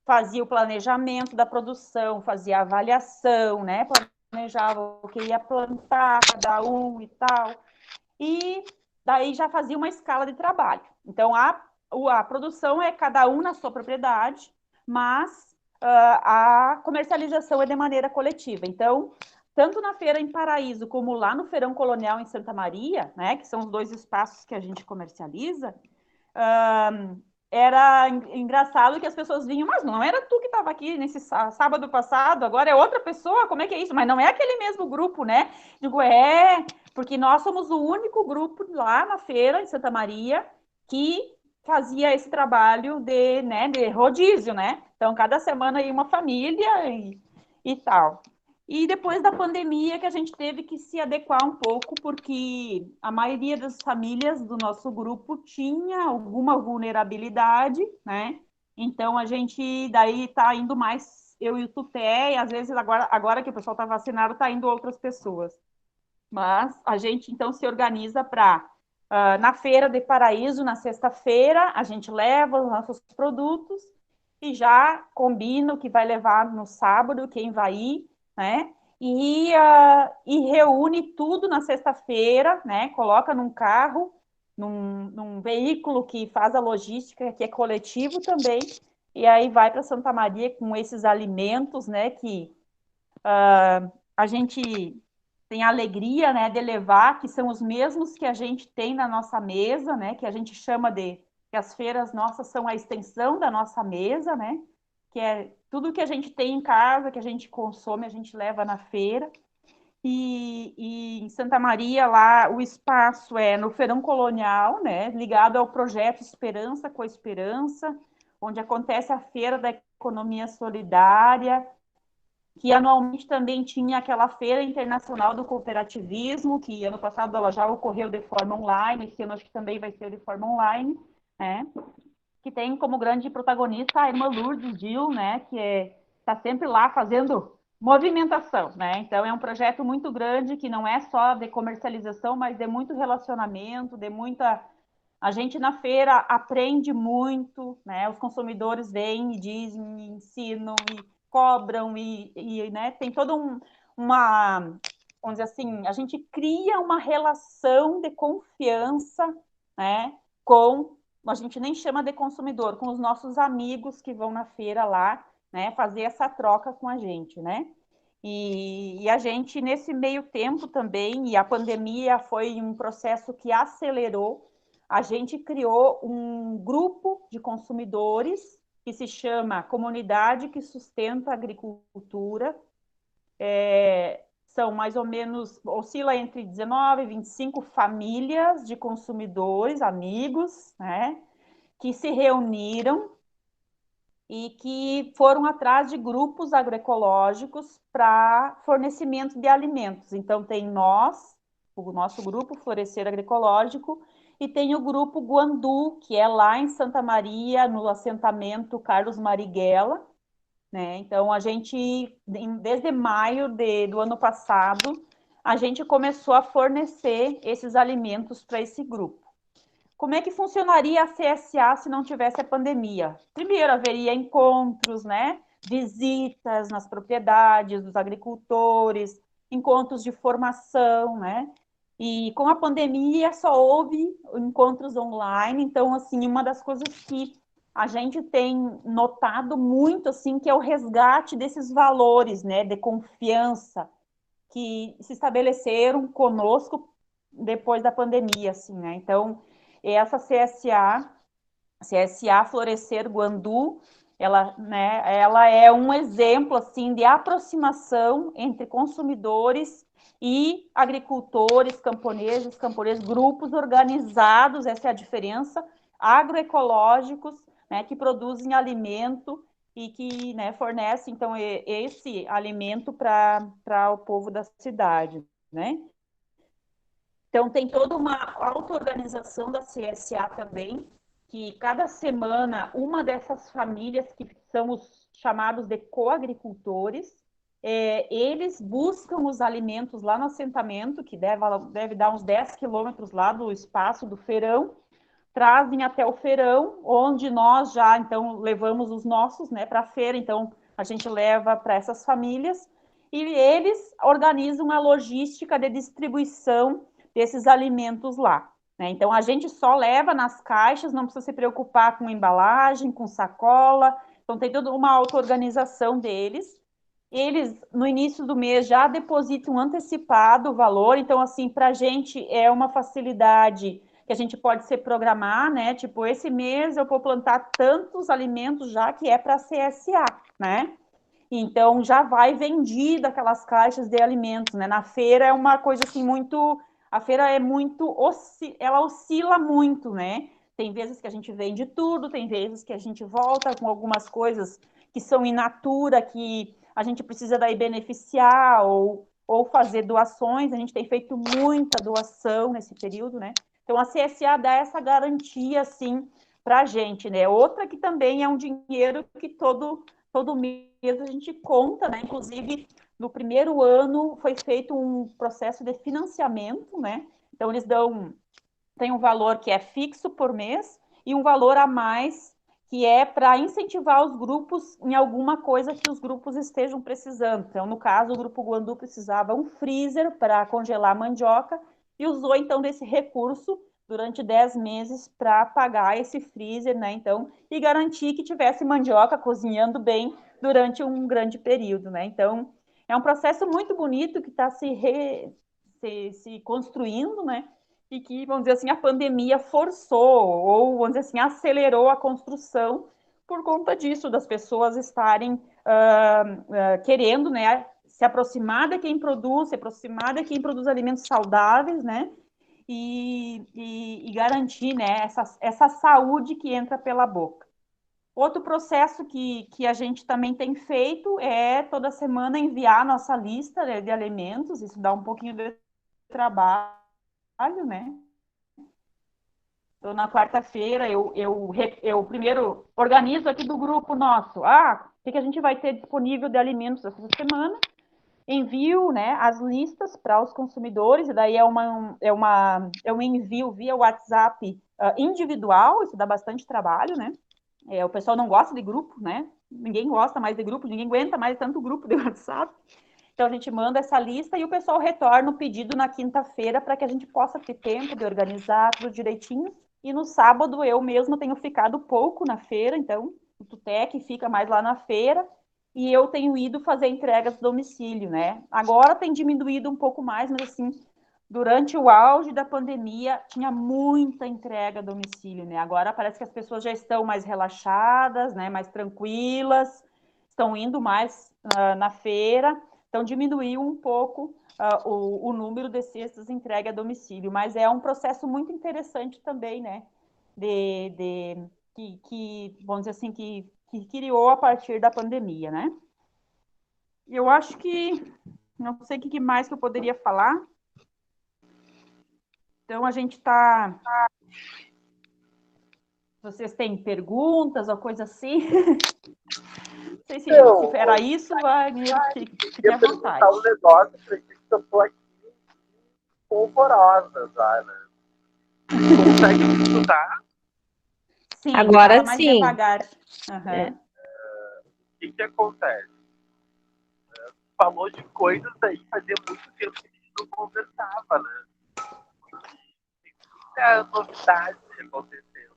Speaker 1: fazia o planejamento da produção, fazia a avaliação, né? Planejava o que ia plantar, cada um e tal. E daí já fazia uma escala de trabalho. Então, a produção é cada um na sua propriedade, mas a comercialização é de maneira coletiva. Então, tanto na feira em Paraíso como lá no Feirão Colonial em Santa Maria, né, que são os dois espaços que a gente comercializa, era engraçado que as pessoas vinham, mas não era tu que estava aqui nesse sábado passado, agora é outra pessoa, como é que é isso? Mas não é aquele mesmo grupo, né? Digo, porque nós somos o único grupo lá na feira em Santa Maria que fazia esse trabalho de rodízio, né? Então, cada semana ia uma família e tal. E depois da pandemia que a gente teve que se adequar um pouco, porque a maioria das famílias do nosso grupo tinha alguma vulnerabilidade, né? Então a gente daí tá indo mais eu e o Tuté, e às vezes agora que o pessoal está vacinado, tá indo outras pessoas. Mas a gente então se organiza para na Feira de Paraíso, na sexta-feira, a gente leva os nossos produtos e já combina o que vai levar no sábado, quem vai ir, né? E reúne tudo na sexta-feira, né? Coloca num carro, num veículo que faz a logística, que é coletivo também, e aí vai para Santa Maria com esses alimentos, né? Que a gente tem a alegria, né, de levar, que são os mesmos que a gente tem na nossa mesa, né? Que a gente chama que as feiras nossas são a extensão da nossa mesa, né? Que é tudo que a gente tem em casa, que a gente consome, a gente leva na feira. E em Santa Maria, lá, o espaço é no Feirão Colonial, né? Ligado ao projeto Esperança com a Esperança, onde acontece a Feira da Economia Solidária, que anualmente também tinha aquela Feira Internacional do Cooperativismo, que ano passado ela já ocorreu de forma online, esse ano acho que também vai ser de forma online, né? Que tem como grande protagonista a irmã Lourdes Gil, né? Que está sempre lá fazendo movimentação, né? Então é um projeto muito grande que não é só de comercialização, mas de muito relacionamento, de muita a gente na feira aprende muito, né? Os consumidores vêm e dizem, ensinam e cobram né? Tem toda uma, vamos dizer assim, a gente cria uma relação de confiança, né? Com a gente nem chama de consumidor, com os nossos amigos que vão na feira lá, né? Fazer essa troca com a gente, né? E a gente, nesse meio tempo também, e a pandemia foi um processo que acelerou, a gente criou um grupo de consumidores que se chama Comunidade que Sustenta a Agricultura. São mais ou menos, oscila entre 19 e 25 famílias de consumidores, amigos, né, que se reuniram e que foram atrás de grupos agroecológicos para fornecimento de alimentos. Então, tem nós, o nosso grupo Florescer Agroecológico, e tem o grupo Guandu, que é lá em Santa Maria, no assentamento Carlos Marighella, né? Então, a gente, desde maio do ano passado, a gente começou a fornecer esses alimentos para esse grupo. Como é que funcionaria a CSA se não tivesse a pandemia? Primeiro, haveria encontros, né? Visitas nas propriedades dos agricultores, encontros de formação, né? E com a pandemia só houve encontros online, então, assim, uma das coisas que a gente tem notado muito, assim, que é o resgate desses valores, né, de confiança que se estabeleceram conosco depois da pandemia, assim, né? Então, essa CSA Florescer Guandu, ela, né, ela é um exemplo assim de aproximação entre consumidores e agricultores, camponeses, grupos organizados, essa é a diferença, agroecológicos, né, que produzem alimento e que, né, fornecem então esse alimento para o povo da cidade, né? Então, tem toda uma auto-organização da CSA também, que cada semana uma dessas famílias, que são os chamados de coagricultores, eles buscam os alimentos lá no assentamento, que deve dar uns 10 quilômetros lá do espaço do feirão, trazem até o feirão, onde nós já, então, levamos os nossos, né, para a feira, então, a gente leva para essas famílias, e eles organizam a logística de distribuição desses alimentos lá. Né? Então, a gente só leva nas caixas, não precisa se preocupar com embalagem, com sacola, então tem toda uma auto-organização deles. Eles, no início do mês, já depositam antecipado o valor, então, assim, para a gente é uma facilidade que a gente pode se programar, né? Tipo, esse mês eu vou plantar tantos alimentos já que é para CSA, né? Então já vai vendida aquelas caixas de alimentos, né? Na feira é uma coisa assim muito, a feira é muito, ela oscila muito, né? Tem vezes que a gente vende tudo, tem vezes que a gente volta com algumas coisas que são in natura, que a gente precisa daí beneficiar ou fazer doações. A gente tem feito muita doação nesse período, né? Então a CSA dá essa garantia assim para a gente, né? Outra que também é um dinheiro que todo mês a gente conta, né? Inclusive, no primeiro ano foi feito um processo de financiamento, né? Então, eles dão tem um valor que é fixo por mês e um valor a mais que é para incentivar os grupos em alguma coisa que os grupos estejam precisando. Então, no caso, o Grupo Guandu precisava um freezer para congelar a mandioca e usou, então, desse recurso durante 10 meses para pagar esse freezer, né? Então, e garantir que tivesse mandioca cozinhando bem durante um grande período, né? Então, é um processo muito bonito que está se construindo, né? E que, vamos dizer assim, a pandemia forçou, ou, vamos dizer assim, acelerou a construção por conta disso, das pessoas estarem querendo, né, se aproximar de quem produz, se aproximar de quem produz alimentos saudáveis, né, e garantir, né, essa saúde que entra pela boca. Outro processo que a gente também tem feito é, toda semana, enviar a nossa lista, né, de alimentos, isso dá um pouquinho de trabalho, né? Então, na quarta-feira, eu primeiro organizo aqui do grupo nosso, o que a gente vai ter disponível de alimentos essa semana, envio, né, as listas para os consumidores, e daí é um envio via WhatsApp individual, isso dá bastante trabalho, né? O pessoal não gosta de grupo, né? Ninguém gosta mais de grupo, ninguém aguenta mais tanto grupo de WhatsApp. Então, a gente manda essa lista e o pessoal retorna o pedido na quinta-feira para que a gente possa ter tempo de organizar tudo direitinho. E no sábado, eu mesma tenho ficado pouco na feira, então o Tutec fica mais lá na feira e eu tenho ido fazer entregas do domicílio, né? Agora tem diminuído um pouco mais, mas assim, durante o auge da pandemia, tinha muita entrega a domicílio, né? Agora parece que as pessoas já estão mais relaxadas, né? Mais tranquilas, estão indo mais na feira, então diminuiu um pouco o número de cestas entregue a domicílio, mas é um processo muito interessante também, né? Vamos dizer assim, que criou a partir da pandemia, né? Eu acho que, não sei o que mais que eu poderia falar. Então, a gente está... Vocês têm perguntas ou coisa assim? Não sei se era isso, Wagner, fique à vontade.
Speaker 2: Eu negócio, acredito que eu estou aqui polvorosa já, né? Consegue me escutar?
Speaker 1: Sim,
Speaker 3: agora
Speaker 1: mais
Speaker 3: sim.
Speaker 1: devagar. Uhum.
Speaker 2: O que acontece? Falou de coisas aí, fazia muito tempo que a gente não conversava, né? Tem muita novidade acontecendo.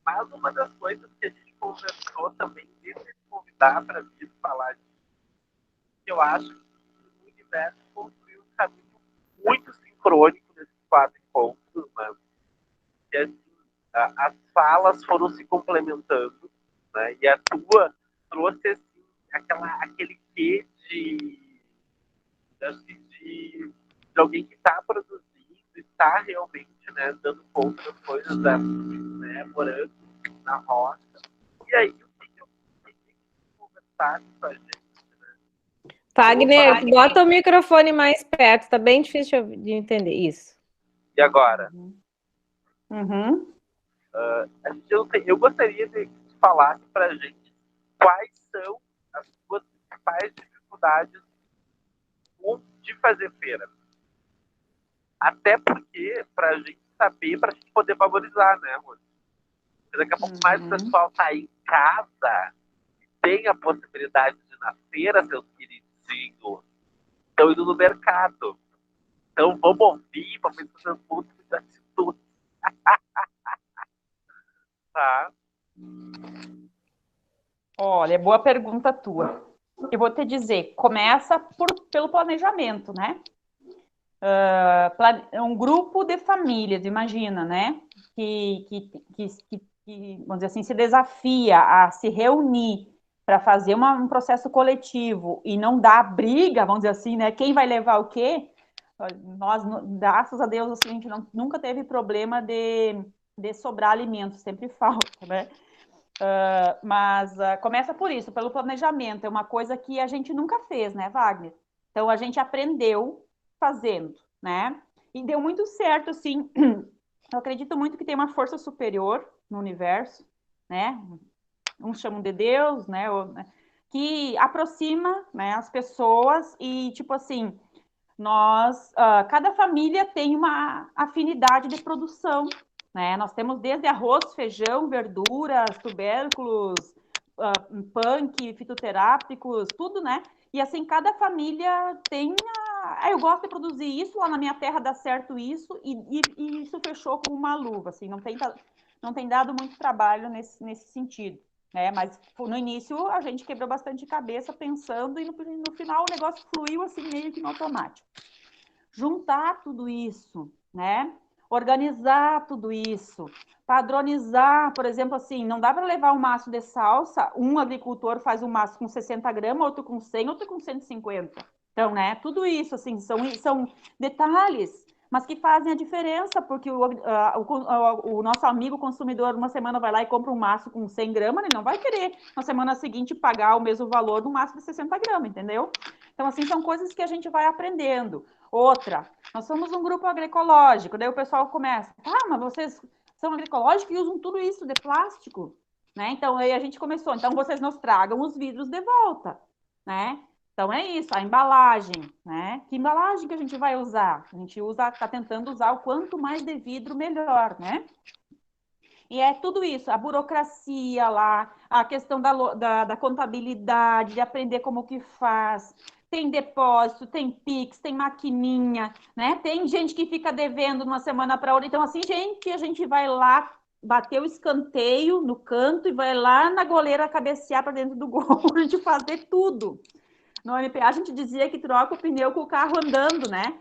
Speaker 2: Mas uma das coisas que a gente conversou também, desde me convidar para vir falar disso, que eu acho que o universo construiu um caminho muito sincrônico nesses 4 encontros, né? E assim, as falas foram se complementando, né? E a tua trouxe assim, aquele quê de alguém que está produzindo, está realmente, né, dando conta das coisas, né, morando na roça. E aí, o que eu queria que conversasse com a gente, né?
Speaker 3: Fagner, bota o microfone mais perto, tá bem difícil de entender isso.
Speaker 2: E agora?
Speaker 1: Uhum.
Speaker 2: Eu gostaria de que falasse para a gente quais são as suas principais dificuldades de fazer feira. Até porque, para a gente saber, para a gente poder valorizar, né, Rony? Daqui a pouco mais o pessoal tá em casa e tem a possibilidade de ir na feira, seus queridinhos. Estão indo no mercado. Então vamos ouvir, vamos ver se muito de atitude. Tá?
Speaker 1: Olha, boa pergunta tua. Eu vou te dizer, começa pelo planejamento, né? Um grupo de famílias, imagina, né? Que, vamos dizer assim, se desafia a se reunir para fazer um processo coletivo e não dar briga, vamos dizer assim, né? Quem vai levar o quê? Nós, graças a Deus, assim, a gente nunca teve problema de sobrar alimentos, sempre falta, né? Mas começa por isso, pelo planejamento. É uma coisa que a gente nunca fez, né, Wagner? Então, a gente aprendeu fazendo, né? E deu muito certo, assim. Eu acredito muito que tem uma força superior no universo, né? Uns chamam de Deus, né? Que aproxima, né, as pessoas e, tipo assim, cada família tem uma afinidade de produção, né? Nós temos desde arroz, feijão, verduras, tubérculos, punk, fitoterápicos, tudo, né? E assim, cada família tem eu gosto de produzir isso, lá na minha terra dá certo isso, e isso fechou com uma luva, assim, não tem dado muito trabalho nesse sentido, né? Mas no início a gente quebrou bastante cabeça pensando, e no final o negócio fluiu assim meio que no automático. Juntar tudo isso, né? Organizar tudo isso, padronizar, por exemplo, assim, não dá para levar um maço de salsa, um agricultor faz um maço com 60 gramas, outro com 100, outro com 150. Então, né, tudo isso, assim, são detalhes, mas que fazem a diferença, porque o nosso amigo consumidor, uma semana vai lá e compra um maço com 100 gramas, ele não vai querer, na semana seguinte, pagar o mesmo valor do maço de 60 gramas, entendeu? Então, assim, são coisas que a gente vai aprendendo. Outra, nós somos um grupo agroecológico, daí o pessoal começa, mas vocês são agroecológicos e usam tudo isso de plástico, né? Então, aí a gente começou, então vocês nos tragam os vidros de volta, né? Então, é isso, a embalagem, né? Que embalagem que a gente vai usar? A gente está tentando usar o quanto mais de vidro, melhor, né? E é tudo isso, a burocracia lá, a questão da contabilidade, de aprender como que faz. Tem depósito, tem Pix, tem maquininha, né? Tem gente que fica devendo de uma semana para outra. Então, assim, a gente vai lá bater o escanteio no canto e vai lá na goleira cabecear para dentro do gol, a gente fazer tudo. No MPA a gente dizia que troca o pneu com o carro andando, né?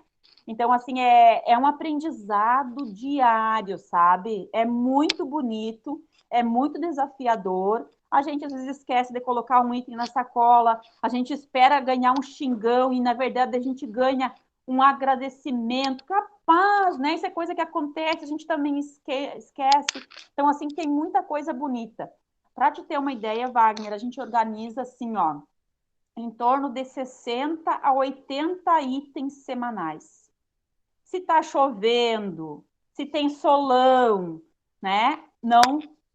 Speaker 1: Então, assim, é um aprendizado diário, sabe? É muito bonito, é muito desafiador. A gente, às vezes, esquece de colocar um item na sacola, a gente espera ganhar um xingão e, na verdade, a gente ganha um agradecimento. Capaz, né? Isso é coisa que acontece, a gente também esquece. Então, assim, tem muita coisa bonita. Para te ter uma ideia, Wagner, a gente organiza assim, ó, em torno de 60 a 80 itens semanais. Se está chovendo, se tem solão, né? Não,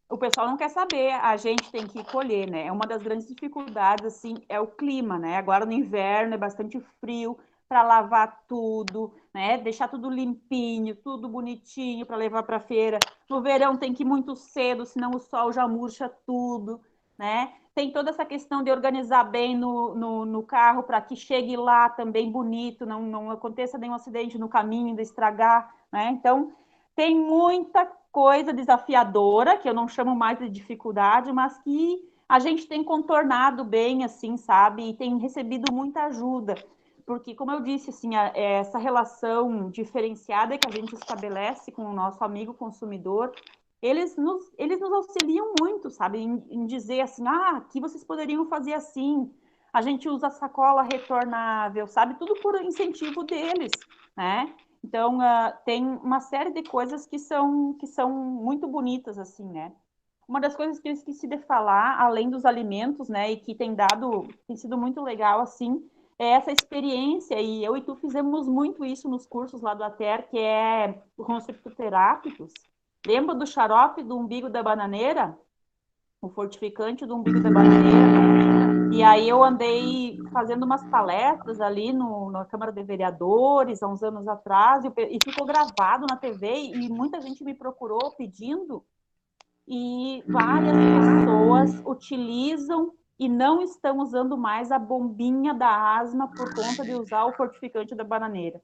Speaker 1: o pessoal não quer saber, a gente tem que colher, né? É uma das grandes dificuldades, assim, é o clima, né? Agora no inverno é bastante frio para lavar tudo, né? Deixar tudo limpinho, tudo bonitinho para levar para a feira. No verão tem que ir muito cedo, senão o sol já murcha tudo, né? Tem toda essa questão de organizar bem no carro para que chegue lá também bonito, não aconteça nenhum acidente no caminho, de estragar, né? Então, tem muita coisa desafiadora, que eu não chamo mais de dificuldade, mas que a gente tem contornado bem, assim, sabe? E tem recebido muita ajuda. Porque, como eu disse, assim, essa relação diferenciada que a gente estabelece com o nosso amigo consumidor, eles nos auxiliam muito, sabe, em dizer assim, aqui vocês poderiam fazer assim, a gente usa sacola retornável, sabe, tudo por incentivo deles, né? Então, tem uma série de coisas que são muito bonitas, assim, né? Uma das coisas que eu esqueci de falar, além dos alimentos, né, e que tem sido muito legal, assim, é essa experiência, e eu e tu fizemos muito isso nos cursos lá do ATER, que é os fitoterápicos. Lembra do xarope do umbigo da bananeira? O fortificante do umbigo da bananeira. E aí eu andei fazendo umas palestras ali na Câmara de Vereadores, há uns anos atrás, e ficou gravado na TV, e muita gente me procurou pedindo, e várias pessoas utilizam e não estão usando mais a bombinha da asma por conta de usar o fortificante da bananeira.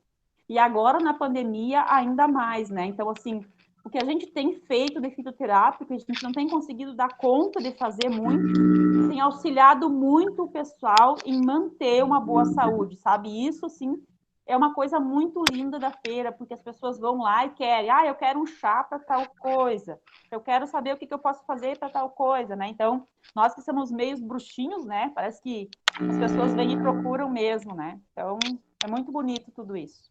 Speaker 1: E agora, na pandemia, ainda mais, né? Então, assim, o que a gente tem feito de fitoterápico, a gente não tem conseguido dar conta de fazer muito, tem auxiliado muito o pessoal em manter uma boa saúde, sabe? Isso, assim, é uma coisa muito linda da feira, porque as pessoas vão lá e querem, eu quero um chá para tal coisa, eu quero saber o que eu posso fazer para tal coisa, né? Então, nós que somos meios bruxinhos, né? Parece que as pessoas vêm e procuram mesmo, né? Então, é muito bonito tudo isso.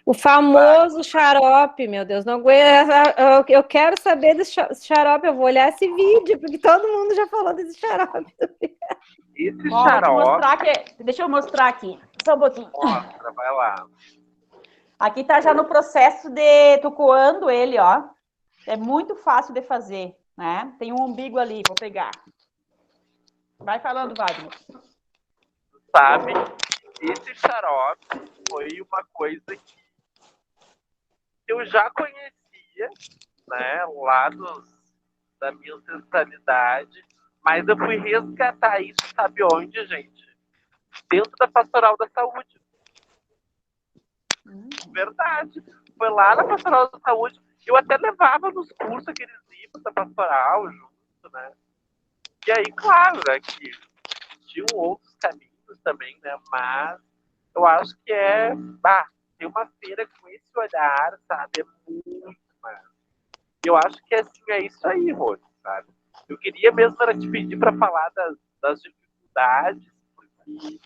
Speaker 3: O famoso xarope, meu Deus, não aguento. Eu quero saber desse xarope, eu vou olhar esse vídeo, porque todo mundo já falou desse xarope.
Speaker 2: Esse xarope...
Speaker 1: Deixa eu mostrar aqui, só um pouquinho.
Speaker 2: Mostra, vai lá.
Speaker 1: Aqui tá já no processo de... Tô coando ele, ó. É muito fácil de fazer, né? Tem um umbigo ali, vou pegar. Vai falando, Wagner.
Speaker 2: Sabe esse xarope foi uma coisa que eu já conhecia, né, lá da minha ancestralidade, mas eu fui resgatar isso, sabe onde, gente? Dentro da Pastoral da Saúde. Verdade. Foi lá na Pastoral da Saúde. Eu até levava nos cursos aqueles livros da Pastoral junto, né? E aí, claro, né, que tinham outros caminhos também, né? Mas eu acho que tem uma feira com esse olhar, sabe? É muito massa. E eu acho que assim, é isso aí, Rose, sabe? Eu queria mesmo era te pedir para falar das dificuldades, porque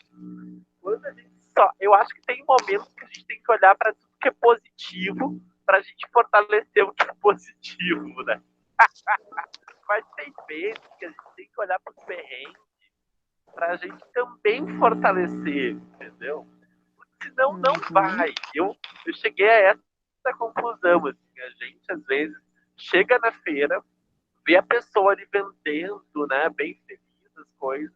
Speaker 2: quando a gente eu acho que tem momentos que a gente tem que olhar para tudo que é positivo, para a gente fortalecer o que é positivo, né? Mas tem vezes que a gente tem que olhar para os perrengues para a gente também fortalecer, entendeu? Porque senão não vai. Eu cheguei a essa conclusão, assim, a gente às vezes chega na feira, vê a pessoa ali vendendo, né, bem feliz as coisas,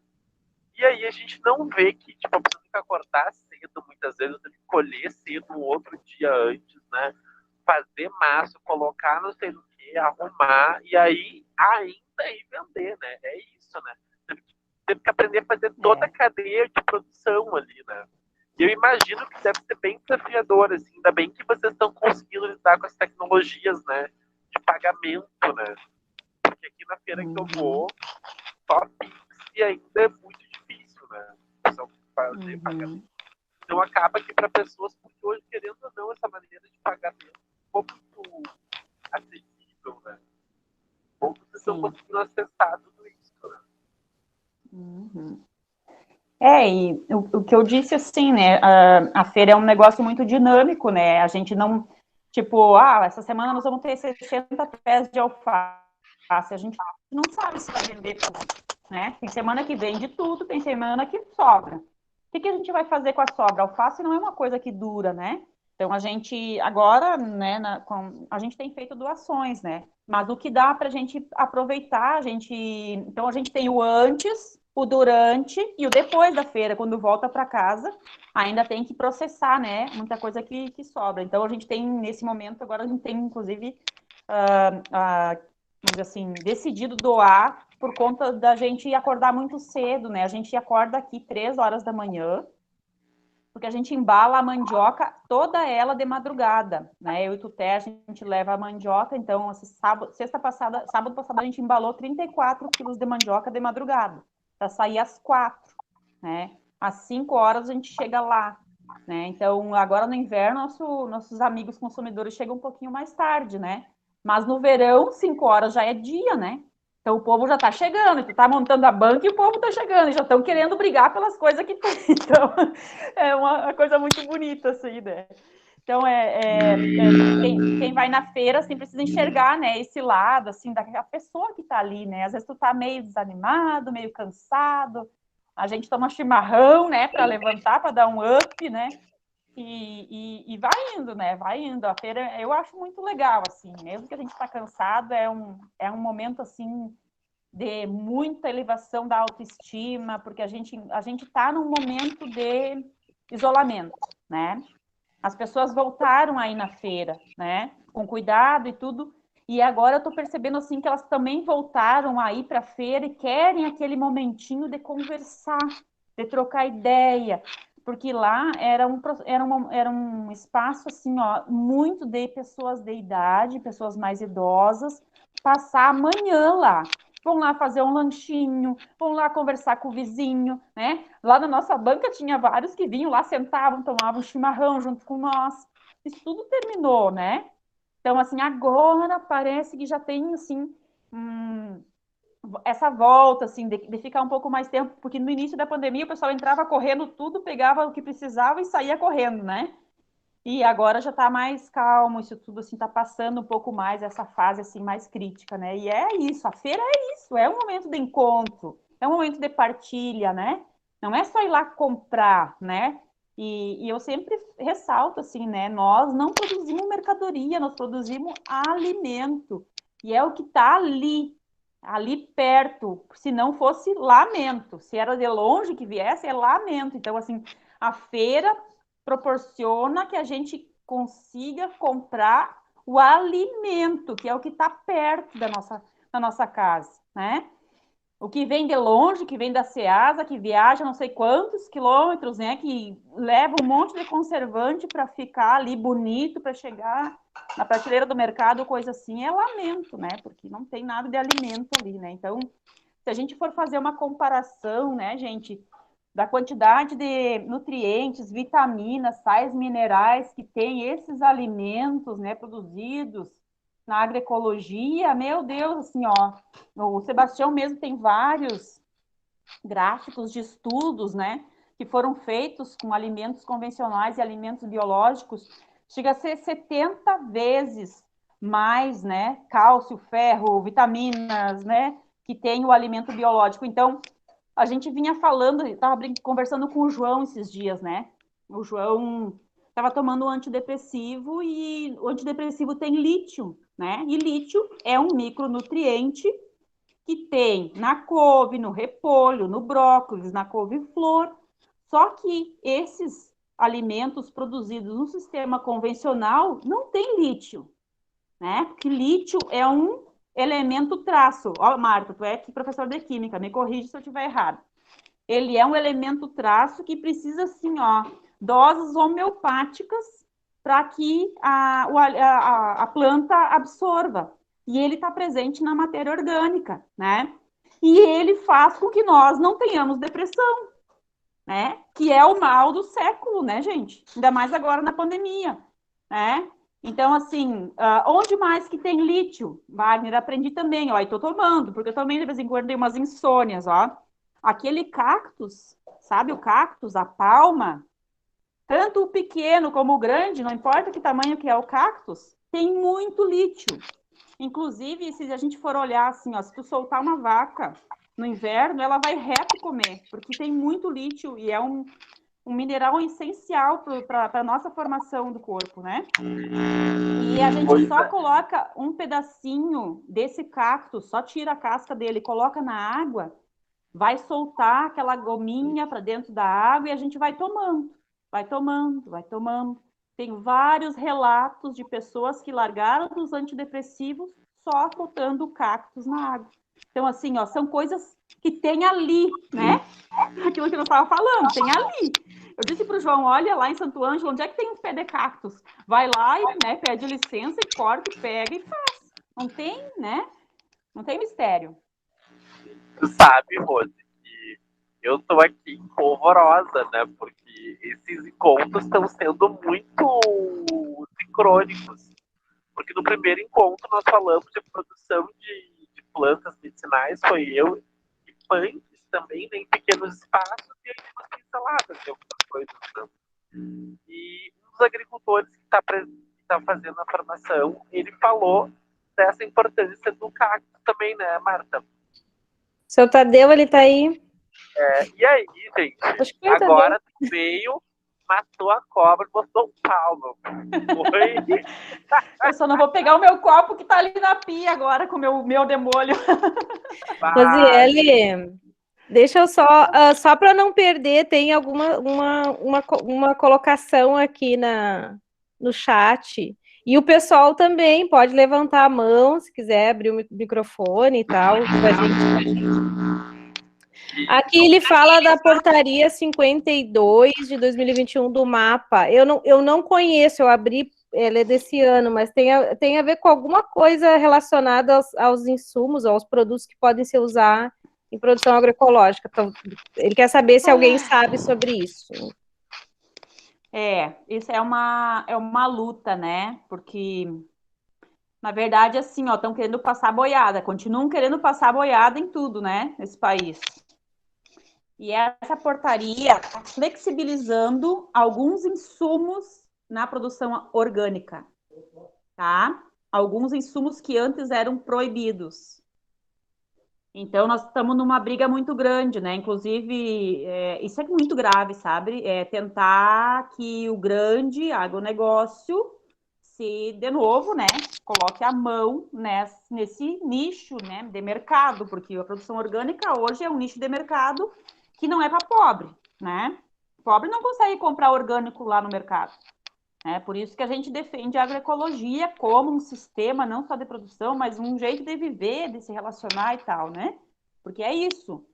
Speaker 2: e aí a gente não vê que, tipo, a pessoa tem que acordar cedo, muitas vezes tem que colher cedo um outro dia antes, né, fazer massa, colocar não sei o que, arrumar, e aí ainda ir vender, né, é isso, né, teve que aprender a fazer toda a cadeia de produção ali, né. E eu imagino que deve ser bem desafiador, assim, ainda bem que vocês estão conseguindo lidar com as tecnologias, né, de pagamento, né, porque aqui na feira que eu vou, só Pix e ainda é muito difícil, né, só fazer pagamento. Então acaba que para pessoas, porque hoje, querendo ou não, essa maneira de pagamento ficou muito acessível, né, poucos estão conseguindo acessar tudo isso, né.
Speaker 1: E o que eu disse, assim, né, a feira é um negócio muito dinâmico, né, a gente não, tipo, essa semana nós vamos ter 60 pés de alface, a gente não sabe se vai vender tudo, né, tem semana que vende tudo, tem semana que sobra. O que a gente vai fazer com a sobra? Alface não é uma coisa que dura, né, então a gente, agora, né, a gente tem feito doações, né, mas o que dá para a gente aproveitar, então a gente tem o antes, o durante e o depois da feira, quando volta para casa, ainda tem que processar, né? Muita coisa que sobra. Então, a gente tem, nesse momento, agora a gente tem, inclusive, assim, decidido doar por conta da gente acordar muito cedo, né? A gente acorda aqui 3 horas da manhã, porque a gente embala a mandioca toda ela de madrugada, né? Eu e o Tuté, a gente leva a mandioca, então, sábado passado, a gente embalou 34 quilos de mandioca de madrugada, para sair às 4, né? Às 5 horas a gente chega lá, né? Então, agora no inverno, nossos amigos consumidores chegam um pouquinho mais tarde, né? Mas no verão, 5 horas já é dia, né? Então o povo já está chegando, tu está montando a banca e o povo está chegando, e já estão querendo brigar pelas coisas que tem. Então, é uma coisa muito bonita, assim, né? Então, quem vai na feira, assim, precisa enxergar, né, esse lado, assim, da pessoa que está ali, né? Às vezes tu tá meio desanimado, meio cansado, a gente toma chimarrão, né, para levantar, para dar um up, né? E vai indo, né? Vai indo. A feira, eu acho muito legal, assim, mesmo que a gente está cansado, é um momento, assim, de muita elevação da autoestima, porque a gente está num momento de isolamento, né? As pessoas voltaram aí na feira, né? Com cuidado e tudo. E agora eu estou percebendo assim que elas também voltaram aí para a feira e querem aquele momentinho de conversar, de trocar ideia, porque lá era um espaço assim, ó, muito de pessoas de idade, pessoas mais idosas, passar a manhã lá. Vão lá fazer um lanchinho, vão lá conversar com o vizinho, né? Lá na nossa banca tinha vários que vinham lá, sentavam, tomavam chimarrão junto com nós. Isso tudo terminou, né? Então, assim, agora parece que já tem, assim, essa volta, assim, de ficar um pouco mais tempo, porque no início da pandemia o pessoal entrava correndo tudo, pegava o que precisava e saía correndo, né? E agora já está mais calmo, isso tudo, assim, está passando um pouco mais essa fase, assim, mais crítica, né? E é isso, a feira é isso, é um momento de encontro, é um momento de partilha, né? Não é só ir lá comprar, né? E eu sempre ressalto, assim, né? Nós não produzimos mercadoria, nós produzimos alimento. E é o que está ali perto. Se não fosse, lamento. Se era de longe que viesse, é lamento. Então, assim, A feira proporciona que a gente consiga comprar o alimento, que é o que está perto da nossa casa, né? O que vem de longe, que vem da Ceasa, que viaja não sei quantos quilômetros, né? Que leva um monte de conservante para ficar ali bonito, para chegar na prateleira do mercado, coisa assim, é lamento, né? Porque não tem nada de alimento ali, né? Então, se a gente for fazer uma comparação, né, gente, da quantidade de nutrientes, vitaminas, sais minerais que tem esses alimentos, né, produzidos na agroecologia, meu Deus, assim, ó, o Sebastião mesmo tem vários gráficos de estudos, né, que foram feitos com alimentos convencionais e alimentos biológicos, chega a ser 70 vezes mais, né, cálcio, ferro, vitaminas, né, que tem o alimento biológico. Então, a gente vinha falando, estava conversando com o João esses dias, né? O João estava tomando um antidepressivo e o antidepressivo tem lítio, né? E lítio é um micronutriente que tem na couve, no repolho, no brócolis, na couve-flor. Só que esses alimentos produzidos no sistema convencional não tem lítio, né? Porque lítio é um elemento traço. Ó, Marta, tu é aqui professor de química, me corrige se eu estiver errado. Ele é um elemento traço que precisa, assim, ó, doses homeopáticas para que a planta absorva. E ele está presente na matéria orgânica, né? E ele faz com que nós não tenhamos depressão, né? Que é o mal do século, né, gente? Ainda mais agora na pandemia, né? Então, assim, onde mais que tem lítio? Wagner, aprendi também, ó, e tô tomando, porque eu também de vez em quando tenho umas insônias, ó. Aquele cactus, sabe o cactus, a palma, tanto o pequeno como o grande, não importa que tamanho que é o cactus, tem muito lítio. Inclusive, se a gente for olhar assim, ó, se tu soltar uma vaca no inverno, ela vai reto comer, porque tem muito lítio e é um mineral essencial para a nossa formação do corpo, né? E a gente só coloca um pedacinho desse cacto, só tira a casca dele, coloca na água, vai soltar aquela gominha para dentro da água e a gente vai tomando, vai tomando, vai tomando. Tem vários relatos de pessoas que largaram os antidepressivos só botando o cactus na água. Então, assim, ó, são coisas que tem ali, né? Aquilo que nós estávamos falando, tem ali. Eu disse para o João, olha lá em Santo Ângelo, onde é que tem um pé de cactus? Vai lá e, né, pede licença e corta, e pega e faz. Não tem, né? Não tem mistério.
Speaker 2: Tu sabe, Rose, que eu tô aqui polvorosa, né? Porque esses encontros estão sendo muito sincrônicos. Porque no primeiro encontro nós falamos de produção de plantas medicinais, foi eu e punks também, né, em pequenos espaços, e aí umas pinceladas de algumas coisas. Né? E um dos agricultores que está fazendo a formação, ele falou dessa importância do cacto também, né, Marta?
Speaker 3: Seu Tadeu, ele tá aí.
Speaker 2: E aí, gente, agora veio, matou a cobra, botou um pau. Foi.
Speaker 1: Eu só não vou pegar o meu copo que tá ali na pia agora com o meu demolho.
Speaker 3: Rosiele, deixa eu só para não perder, tem uma colocação aqui no chat. E o pessoal também pode levantar a mão se quiser abrir o microfone e tal. Aqui ele fala da portaria 52 de 2021 do mapa. Eu não conheço, eu abri, ela é desse ano, mas tem a ver com alguma coisa relacionada aos insumos, aos produtos que podem ser usados em produção agroecológica. Então, ele quer saber se alguém sabe sobre isso.
Speaker 1: Isso é uma luta, né? Porque, na verdade, assim, ó, estão querendo passar boiada, continuam querendo passar boiada em tudo, né? Nesse país. E essa portaria está flexibilizando alguns insumos na produção orgânica, tá? Alguns insumos que antes eram proibidos. Então, nós estamos numa briga muito grande, né? Inclusive, isso é muito grave, sabe? Tentar que o grande agronegócio se, de novo, né, coloque a mão nesse nicho, né, de mercado, porque a produção orgânica hoje é um nicho de mercado que não é para pobre, né? O pobre não consegue comprar orgânico lá no mercado. É por isso que a gente defende a agroecologia como um sistema, não só de produção, mas um jeito de viver, de se relacionar e tal, né? Porque é isso.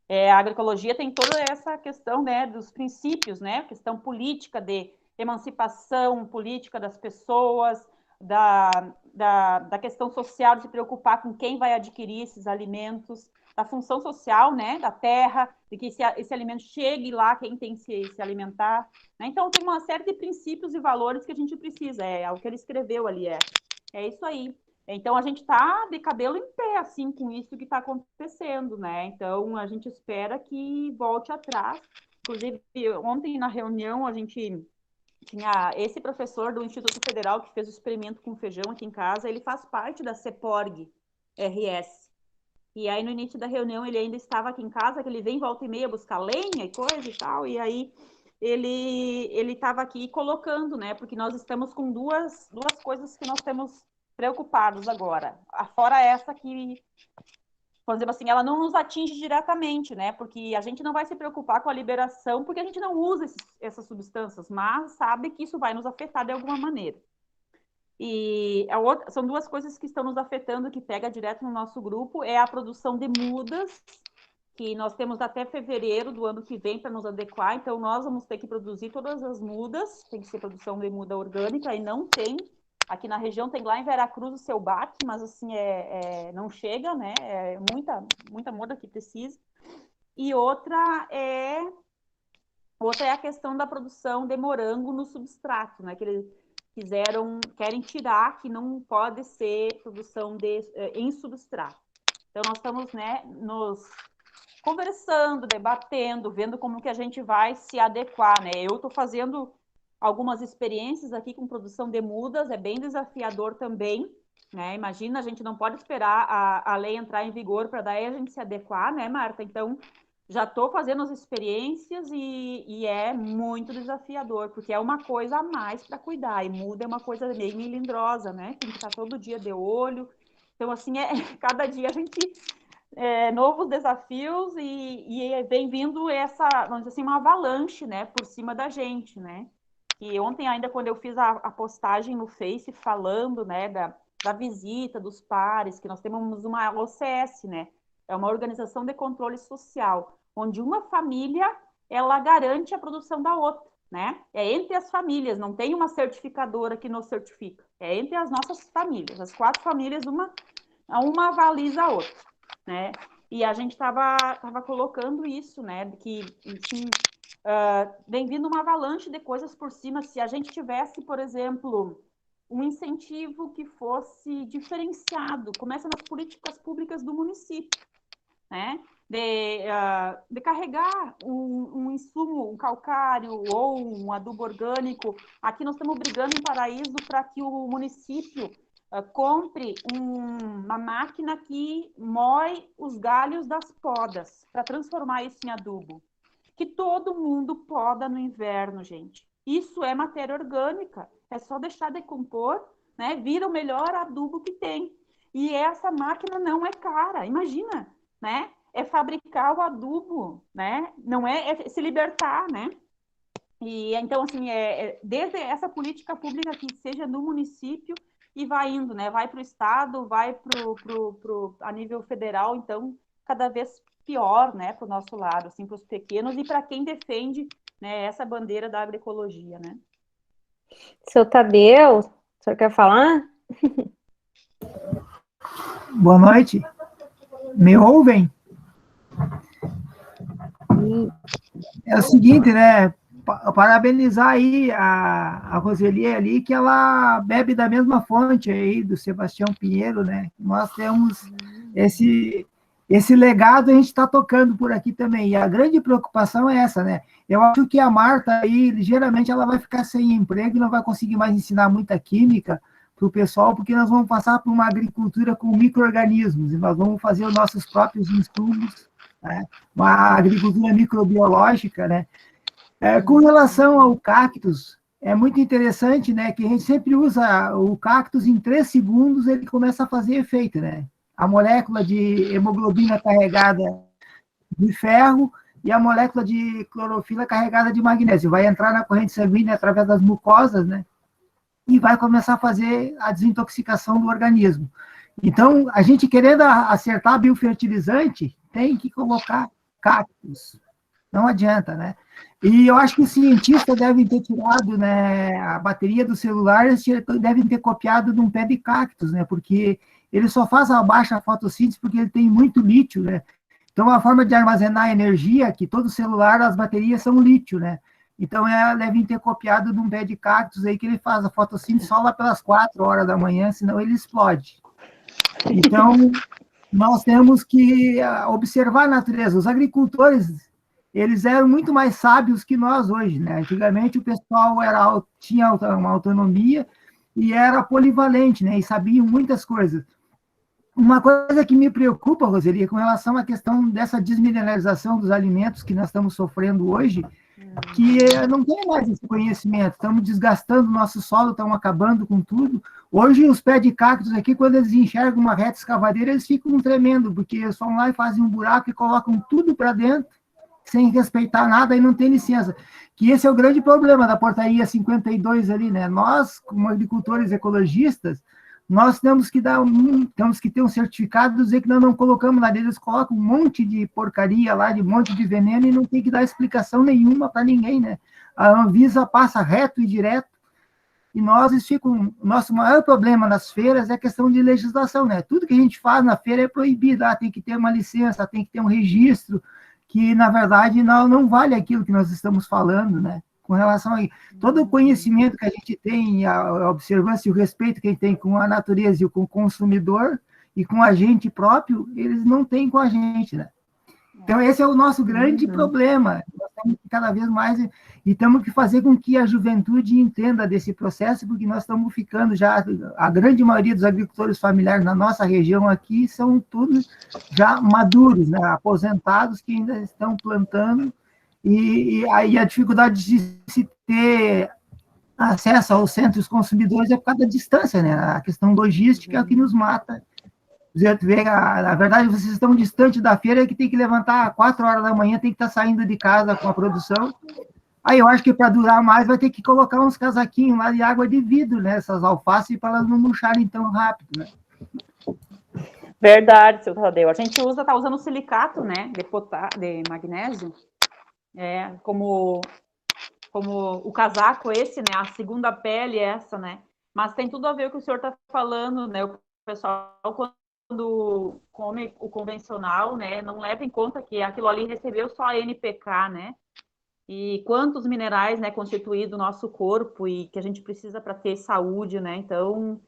Speaker 1: A agroecologia tem toda essa questão, né, dos princípios, né? Questão política de emancipação política das pessoas, da questão social de se preocupar com quem vai adquirir esses alimentos, da função social, né, da terra, de que esse alimento chegue lá quem tem que se alimentar. Né? Então, tem uma série de princípios e valores que a gente precisa. É o que ele escreveu ali. É isso aí. Então, a gente está de cabelo em pé, assim, com isso que está acontecendo, né? Então, a gente espera que volte atrás. Inclusive, ontem na reunião, a gente tinha esse professor do Instituto Federal que fez o experimento com feijão aqui em casa, ele faz parte da CEPORG RS. E aí, no início da reunião, ele ainda estava aqui em casa, que ele vem volta e meia buscar lenha e coisa e tal, e aí ele estava aqui colocando, né? Porque nós estamos com duas coisas que nós temos preocupados agora. Fora essa que, por exemplo assim, ela não nos atinge diretamente, né? Porque a gente não vai se preocupar com a liberação, porque a gente não usa essas substâncias, mas sabe que isso vai nos afetar de alguma maneira. E são duas coisas que estão nos afetando, que pega direto no nosso grupo, é a produção de mudas, que nós temos até fevereiro do ano que vem para nos adequar, então nós vamos ter que produzir todas as mudas, tem que ser produção de muda orgânica, e não tem. Aqui na região tem lá em Veracruz o seu BAC, mas assim, não chega, né? É muita muda que precisa. E outra é a questão da produção de morango no substrato, né? Que eles querem tirar, que não pode ser produção em substrato. Então, nós estamos, né, nos conversando, debatendo, vendo como que a gente vai se adequar, né? Eu estou fazendo algumas experiências aqui com produção de mudas, é bem desafiador também, né? Imagina, a gente não pode esperar a lei entrar em vigor para daí a gente se adequar, né, Marta? Então, já estou fazendo as experiências e é muito desafiador, porque é uma coisa a mais para cuidar, e muda é uma coisa meio melindrosa, né? Tem que estar todo dia de olho. Então, assim, cada dia a gente... novos desafios e vem vindo essa, vamos dizer assim, uma avalanche, né, por cima da gente, né? E ontem ainda, quando eu fiz a postagem no Face falando, né, da visita dos pares, que nós temos uma OCS, né? É uma organização de controle social, onde uma família, ela garante a produção da outra, né? É entre as famílias, não tem uma certificadora que nos certifica. É entre as nossas famílias, as 4 famílias, uma avaliza a outra, né? E a gente estava colocando isso, né? Que, enfim, vem vindo uma avalanche de coisas por cima. Se a gente tivesse, por exemplo, um incentivo que fosse diferenciado, começa nas políticas públicas do município, né? De carregar um insumo, um calcário ou um adubo orgânico. Aqui nós estamos brigando em Paraíso para que o município compre uma máquina que moe os galhos das podas para transformar isso em adubo. Que todo mundo poda no inverno, gente. Isso é matéria orgânica. É só deixar decompor, né? Vira o melhor adubo que tem. E essa máquina não é cara. Imagina, né? É fabricar o adubo, né? Não é se libertar, né? E então, assim, desde essa política pública que seja no município e vai indo, né? Vai para o estado, vai a nível federal, então, cada vez pior, né? Para o nosso lado, assim, para os pequenos e para quem defende, né, essa bandeira da agroecologia, né?
Speaker 3: Seu Tadeu, o senhor quer falar?
Speaker 4: Boa noite. Me ouvem? É o seguinte, né? Parabenizar aí a Roseli ali, que ela bebe da mesma fonte aí do Sebastião Pinheiro, né? Nós temos esse legado, a gente está tocando por aqui também. E a grande preocupação é essa, né? Eu acho que a Marta aí, ligeiramente, ela vai ficar sem emprego e não vai conseguir mais ensinar muita química para o pessoal, porque nós vamos passar por uma agricultura com micro-organismos, e nós vamos fazer os nossos próprios insumos, né? Uma agricultura microbiológica, né? Com relação ao cactus, é muito interessante, né, que a gente sempre usa o cactus em 3 segundos, ele começa a fazer efeito, né? A molécula de hemoglobina carregada de ferro e a molécula de clorofila é carregada de magnésio. Vai entrar na corrente sanguínea através das mucosas, né? E vai começar a fazer a desintoxicação do organismo. Então, a gente querendo acertar biofertilizante, tem que colocar cactos. Não adianta, né? E eu acho que os cientistas devem ter tirado, né, a bateria do celular, eles devem ter copiado de um pé de cactus, né? Porque ele só faz a baixa fotossíntese porque ele tem muito lítio, né? Então, a forma de armazenar energia, que todo celular, as baterias são lítio, né? Então, devem ter copiado de um pé de cactus aí que ele faz a fotossíntese só lá pelas 4 horas da manhã, senão ele explode. Então, nós temos que observar a natureza. Os agricultores, eles eram muito mais sábios que nós hoje, né? Antigamente, o pessoal tinha uma autonomia e era polivalente, né? E sabiam muitas coisas. Uma coisa que me preocupa, Roseli, com relação à questão dessa desmineralização dos alimentos que nós estamos sofrendo hoje, que não tem mais esse conhecimento, estamos desgastando o nosso solo, estamos acabando com tudo. Hoje, os pés de cactos aqui, quando eles enxergam uma reta escavadeira, eles ficam tremendo, porque eles vão lá e fazem um buraco e colocam tudo para dentro, sem respeitar nada e não tem licença. Que esse é o grande problema da portaria 52 ali, né? Nós, como agricultores ecologistas, nós temos que ter um certificado dizer que nós não colocamos lá dentro, eles colocam um monte de porcaria lá, de um monte de veneno, e não tem que dar explicação nenhuma para ninguém, né? A Anvisa passa reto e direto, e o nosso maior problema nas feiras é a questão de legislação, né? Tudo que a gente faz na feira é proibido, tem que ter uma licença, tem que ter um registro, que, na verdade, não vale aquilo que nós estamos falando, né? Com relação a todo o conhecimento que a gente tem, a observância e o respeito que a gente tem com a natureza e com o consumidor e com a gente próprio, eles não têm com a gente, né? Então, esse é o nosso grande problema. Nós temos que cada vez mais, e temos que fazer com que a juventude entenda desse processo, porque nós estamos ficando já, a grande maioria dos agricultores familiares na nossa região aqui são todos já maduros, né? Aposentados que ainda estão plantando, e aí a dificuldade de se ter acesso aos centros consumidores é por causa da distância, né? A questão logística é o que nos mata. Na verdade, vocês estão distante da feira, que tem que levantar às 4 horas da manhã, tem que estar saindo de casa com a produção. Aí eu acho que para durar mais vai ter que colocar uns casaquinhos lá de água de vidro, né? Essas alfaces, para elas não murcharem tão rápido, né?
Speaker 1: Verdade, seu Tadeu. A gente está usando silicato, né? De magnésio. Como o casaco esse, né? A segunda pele essa, né? Mas tem tudo a ver com o que o senhor está falando, né? O pessoal, quando come o convencional, né? Não leva em conta que aquilo ali recebeu só NPK, né? E quantos minerais, né? Constituído o nosso corpo e que a gente precisa para ter saúde, né? Então,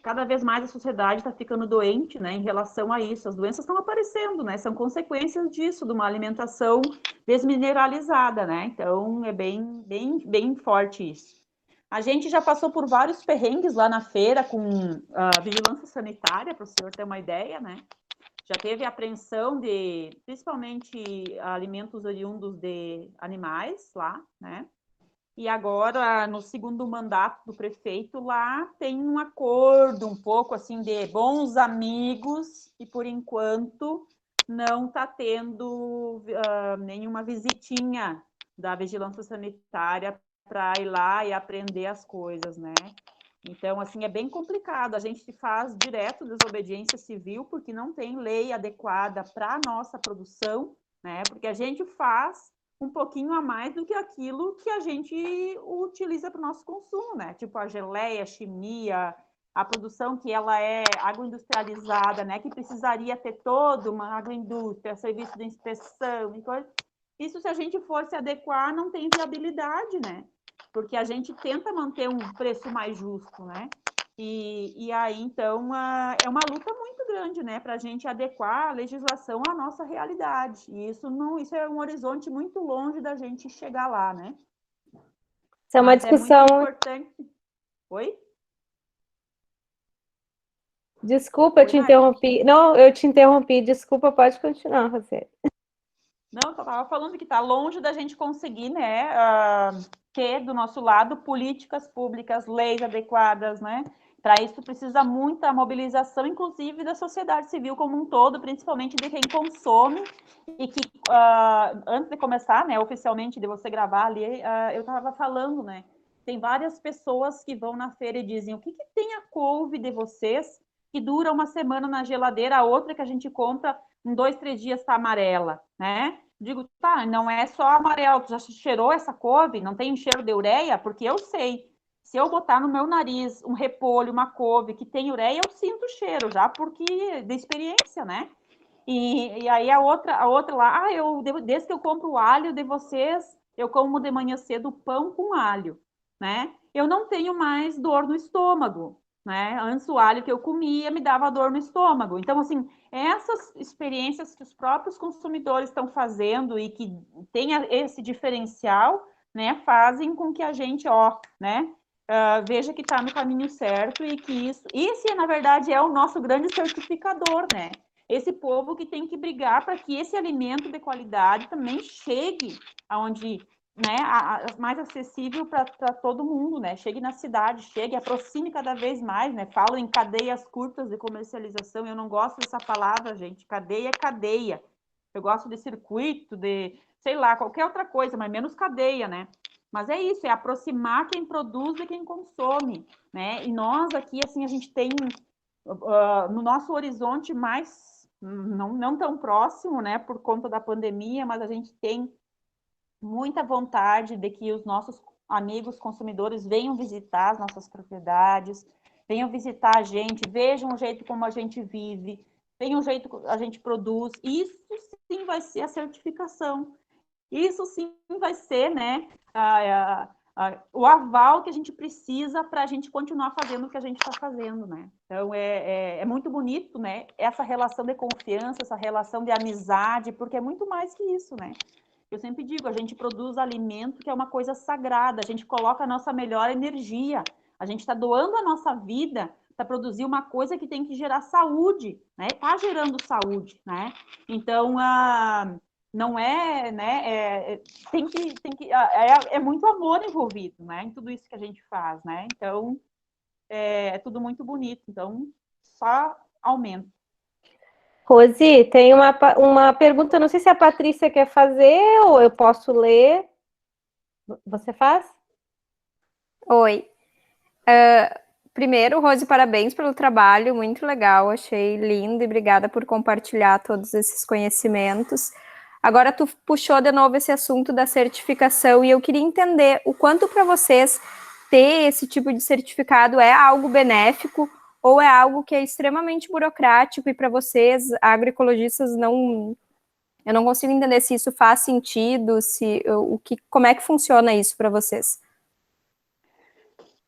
Speaker 1: cada vez mais a sociedade está ficando doente, né, em relação a isso. As doenças estão aparecendo, né, são consequências disso, de uma alimentação desmineralizada, né, então é bem forte isso. A gente já passou por vários perrengues lá na feira com a vigilância sanitária, para o senhor ter uma ideia, né, já teve apreensão de, principalmente, alimentos oriundos de animais lá, né, e agora, no segundo mandato do prefeito lá, tem um acordo um pouco assim de bons amigos e, por enquanto, não está tendo nenhuma visitinha da vigilância sanitária para ir lá e aprender as coisas, né? Então, assim, é bem complicado. A gente faz direto desobediência civil porque não tem lei adequada para a nossa produção, né? Porque a gente faz um pouquinho a mais do que aquilo que a gente utiliza para o nosso consumo, né? Tipo a geleia, a chimia, a produção que ela é agroindustrializada, né? Que precisaria ter toda uma agroindústria, serviço de inspeção e coisa. Isso, se a gente for se adequar, não tem viabilidade, né? Porque a gente tenta manter um preço mais justo, né? E aí, então, é uma luta muito grande, né, para a gente adequar a legislação à nossa realidade. E isso é um horizonte muito longe da gente chegar lá, né?
Speaker 3: Isso é uma discussão.
Speaker 1: É muito importante. Oi?
Speaker 3: Desculpa, eu te interrompi. Não, eu te interrompi. Desculpa, pode continuar, você.
Speaker 1: Não, eu estava falando que está longe da gente conseguir, né, ter do nosso lado políticas públicas, leis adequadas, né? Para isso precisa muita mobilização, inclusive da sociedade civil como um todo, principalmente de quem consome, e que, antes de começar, né, oficialmente, de você gravar ali, eu estava falando, né, tem várias pessoas que vão na feira e dizem, o que tem a couve de vocês que dura uma semana na geladeira, a outra que a gente compra em 2, 3 dias está amarela, né? Digo, tá, não é só amarelo, tu já cheirou essa couve? Não tem um cheiro de ureia? Porque eu sei. Se eu botar no meu nariz um repolho, uma couve que tem ureia, eu sinto o cheiro já, porque de experiência, né? E aí a outra lá, desde que eu compro o alho de vocês, eu como de manhã cedo pão com alho, né? Eu não tenho mais dor no estômago, né? Antes o alho que eu comia me dava dor no estômago. Então, assim, essas experiências que os próprios consumidores estão fazendo e que tem esse diferencial, né, fazem com que a gente, né, veja que está no caminho certo e que esse, na verdade, é o nosso grande certificador, né? Esse povo que tem que brigar para que esse alimento de qualidade também chegue aonde, né, mais acessível para todo mundo, né? Chegue na cidade, chegue, aproxime cada vez mais, né? Falo em cadeias curtas de comercialização, eu não gosto dessa palavra, gente. Cadeia é cadeia. Eu gosto de circuito, de, sei lá, qualquer outra coisa, mas menos cadeia, né? Mas é isso, é aproximar quem produz e quem consome, né? E nós aqui, assim, a gente tem no nosso horizonte mais não tão próximo, né, por conta da pandemia, mas a gente tem muita vontade de que os nossos amigos consumidores venham visitar as nossas propriedades, venham visitar a gente, vejam o jeito como a gente vive, venham o jeito que a gente produz. Isso sim vai ser a certificação. Isso sim vai ser, né, o aval que a gente precisa para a gente continuar fazendo o que a gente está fazendo, né? Então, é muito bonito, né, essa relação de confiança, essa relação de amizade, porque é muito mais que isso, né? Eu sempre digo, a gente produz alimento que é uma coisa sagrada, a gente coloca a nossa melhor energia, a gente está doando a nossa vida para produzir uma coisa que tem que gerar saúde, né? Está gerando saúde, né? Então, não é, né? É muito amor envolvido, né? Em tudo isso que a gente faz, né? Então, é tudo muito bonito. Então, só aumenta.
Speaker 3: Rosi, tem uma pergunta, não sei se a Patrícia quer fazer ou eu posso ler. Você faz?
Speaker 5: Oi. Primeiro, Rose, parabéns pelo trabalho, muito legal, achei lindo e obrigada por compartilhar todos esses conhecimentos. Agora, tu puxou de novo esse assunto da certificação e eu queria entender o quanto para vocês ter esse tipo de certificado é algo benéfico ou é algo que é extremamente burocrático e para vocês, agroecologistas, não... Eu não consigo entender se isso faz sentido, como é que funciona isso para vocês?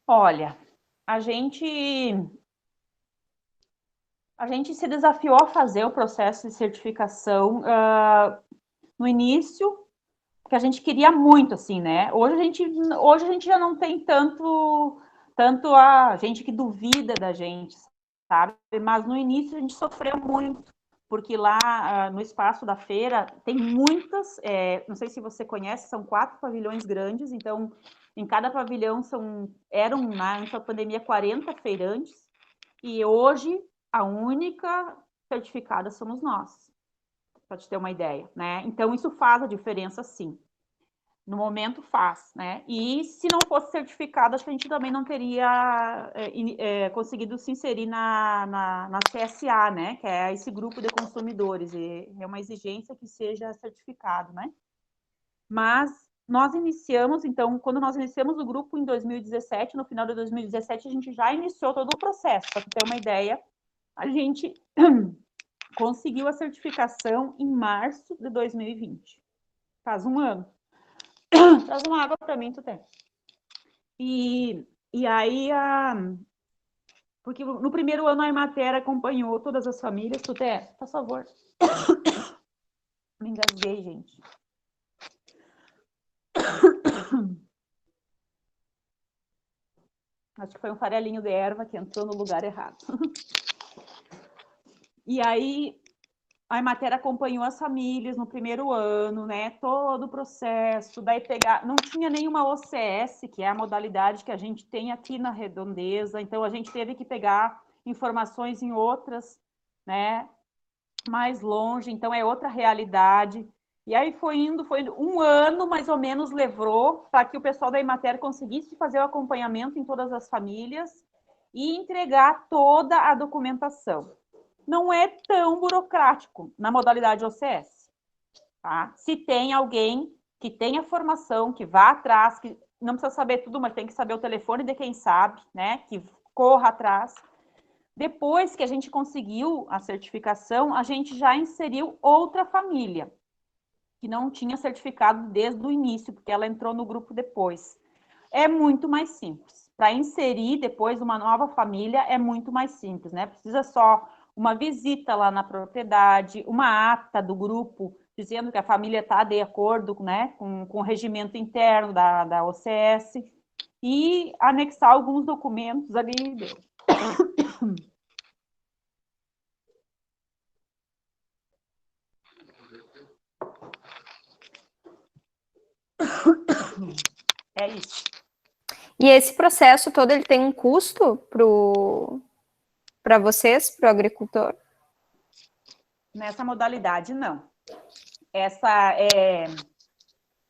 Speaker 1: Olha, a gente se desafiou a fazer o processo de certificação no início, porque a gente queria muito, assim, né? Hoje a gente já não tem tanto a gente que duvida da gente, sabe? Mas no início a gente sofreu muito, porque lá no espaço da feira tem muitas, não sei se você conhece, são 4 pavilhões grandes, então em cada pavilhão eram, antes da pandemia, 40 feirantes, e hoje a única certificada somos nós, para te ter uma ideia, né? Então isso faz a diferença, sim. No momento faz, né? E se não fosse certificado, acho que a gente também não teria conseguido se inserir na CSA, né? Que é esse grupo de consumidores. E é uma exigência que seja certificado, né? Mas nós iniciamos, então, quando nós iniciamos o grupo em 2017, no final de 2017, a gente já iniciou todo o processo. Para ter uma ideia, a gente conseguiu a certificação em março de 2020. Faz um ano. Traz uma água para mim, tu tem. E aí, porque no primeiro ano a Emater acompanhou todas as famílias. Tu tem, por favor. Me engasguei, gente. Acho que foi um farelinho de erva que entrou no lugar errado. E aí, a Emater acompanhou as famílias no primeiro ano, né? Todo o processo, daí não tinha nenhuma OCS, que é a modalidade que a gente tem aqui na Redondeza, então a gente teve que pegar informações em outras, né? Mais longe, então é outra realidade. E aí foi indo, um ano mais ou menos levou para que o pessoal da Emater conseguisse fazer o acompanhamento em todas as famílias e entregar toda a documentação. Não é tão burocrático na modalidade OCS. Tá? Se tem alguém que tenha formação, que vá atrás, que não precisa saber tudo, mas tem que saber o telefone de quem sabe, né? Que corra atrás. Depois que a gente conseguiu a certificação, a gente já inseriu outra família, que não tinha certificado desde o início, porque ela entrou no grupo depois. É muito mais simples. Para inserir depois uma nova família é muito mais simples, né? Precisa só uma visita lá na propriedade, uma ata do grupo, dizendo que a família está de acordo, né, com o regimento interno da OCS, e anexar alguns documentos ali. É isso.
Speaker 5: E esse processo todo, ele tem um custo para vocês, para o agricultor?
Speaker 1: Nessa modalidade, não.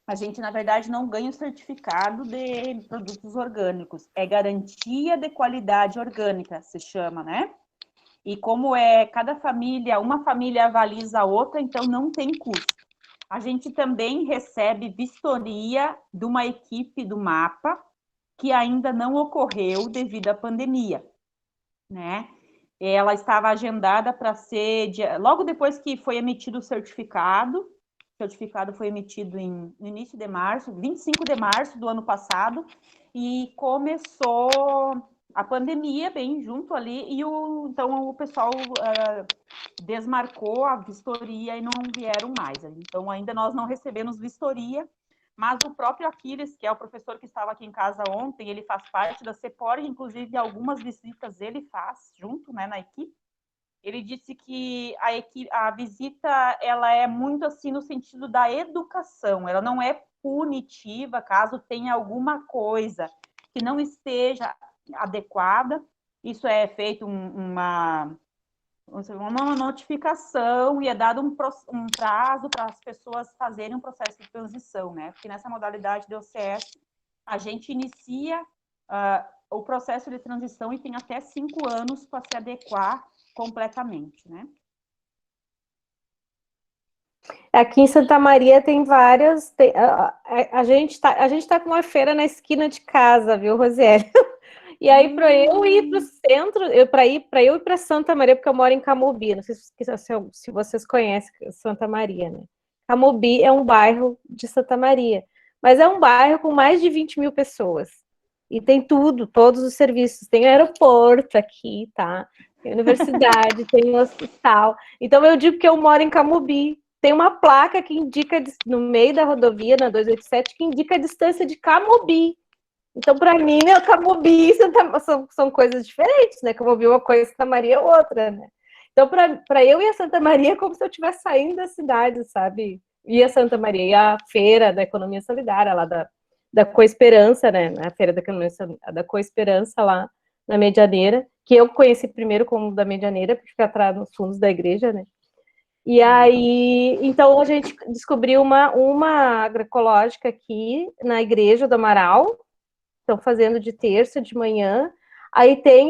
Speaker 1: A gente, na verdade, não ganha o certificado de produtos orgânicos. É garantia de qualidade orgânica, se chama, né? E como cada família, uma família avaliza a outra, então não tem custo. A gente também recebe vistoria de uma equipe do MAPA, que ainda não ocorreu devido à pandemia, né? Ela estava agendada para ser logo depois que foi emitido o certificado foi emitido no início de março, 25 de março do ano passado, e começou a pandemia bem junto ali, e então o pessoal desmarcou a vistoria e não vieram mais. Então ainda nós não recebemos vistoria, mas o próprio Aquiles, que é o professor que estava aqui em casa ontem, ele faz parte da CEPOR, inclusive algumas visitas ele faz junto, né, na equipe. Ele disse que a visita ela é muito assim no sentido da educação, ela não é punitiva caso tenha alguma coisa que não esteja adequada. Isso é feito uma notificação e é dado um prazo para as pessoas fazerem um processo de transição, né? Porque nessa modalidade de OCS, a gente inicia o processo de transição e tem até 5 anos para se adequar completamente, né?
Speaker 3: Aqui em Santa Maria tem várias. A gente tá com uma feira na esquina de casa, viu, Rosiele? E aí, para eu ir para o centro, para eu ir para Santa Maria, porque eu moro em Camobi, não sei se vocês conhecem Santa Maria, né? Camobi é um bairro de Santa Maria, mas é um bairro com mais de 20 mil pessoas. E tem tudo, todos os serviços. Tem aeroporto aqui, tá? Tem universidade, tem um hospital. Então, eu digo que eu moro em Camobi. Tem uma placa que indica, no meio da rodovia, na 287, que indica a distância de Camobi. Então, para mim, Camobi e são coisas diferentes, né? Camobi é uma coisa, Santa Maria é outra, né? Então, para eu ir a Santa Maria é como se eu estivesse saindo da cidade, sabe? Ir a Santa Maria, ir à feira da economia solidária, lá da Coesperança, né? A feira da Coesperança, lá na Medianeira, que eu conheci primeiro como da Medianeira, porque fica atrás nos fundos da igreja, né? E aí, então, a gente descobriu uma agroecológica aqui na Igreja do Amaral. Estão fazendo de terça, de manhã. Aí tem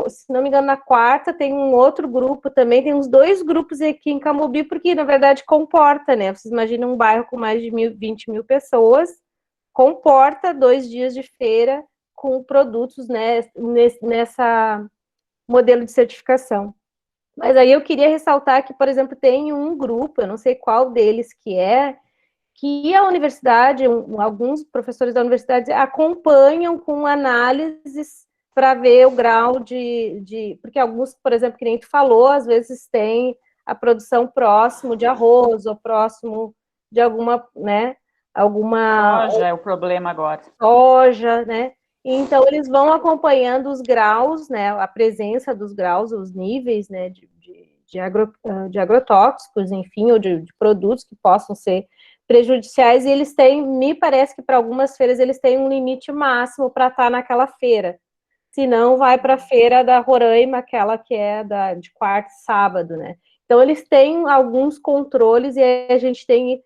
Speaker 3: se não me engano, na quarta tem um outro grupo também, tem uns 2 grupos aqui em Camobi, porque, na verdade, comporta, né? Vocês imaginam um bairro com mais de 20 mil pessoas, comporta 2 dias de feira com produtos, né, nessa modelo de certificação. Mas aí eu queria ressaltar que, por exemplo, tem um grupo, eu não sei qual deles que a universidade, alguns professores da universidade acompanham com análises para ver o grau porque alguns, por exemplo, que nem tu falou, às vezes tem a produção próximo de arroz ou próximo de alguma, né,
Speaker 1: Soja é o problema agora.
Speaker 3: Soja, né? Então, eles vão acompanhando os graus, né, a presença dos graus, os níveis, né, de de agrotóxicos, enfim, ou de produtos que possam ser prejudiciais, e eles têm, me parece que para algumas feiras eles têm um limite máximo para estar naquela feira. Se não, vai para a feira da Roraima, aquela que é de quarta e sábado, né? Então, eles têm alguns controles e a gente tem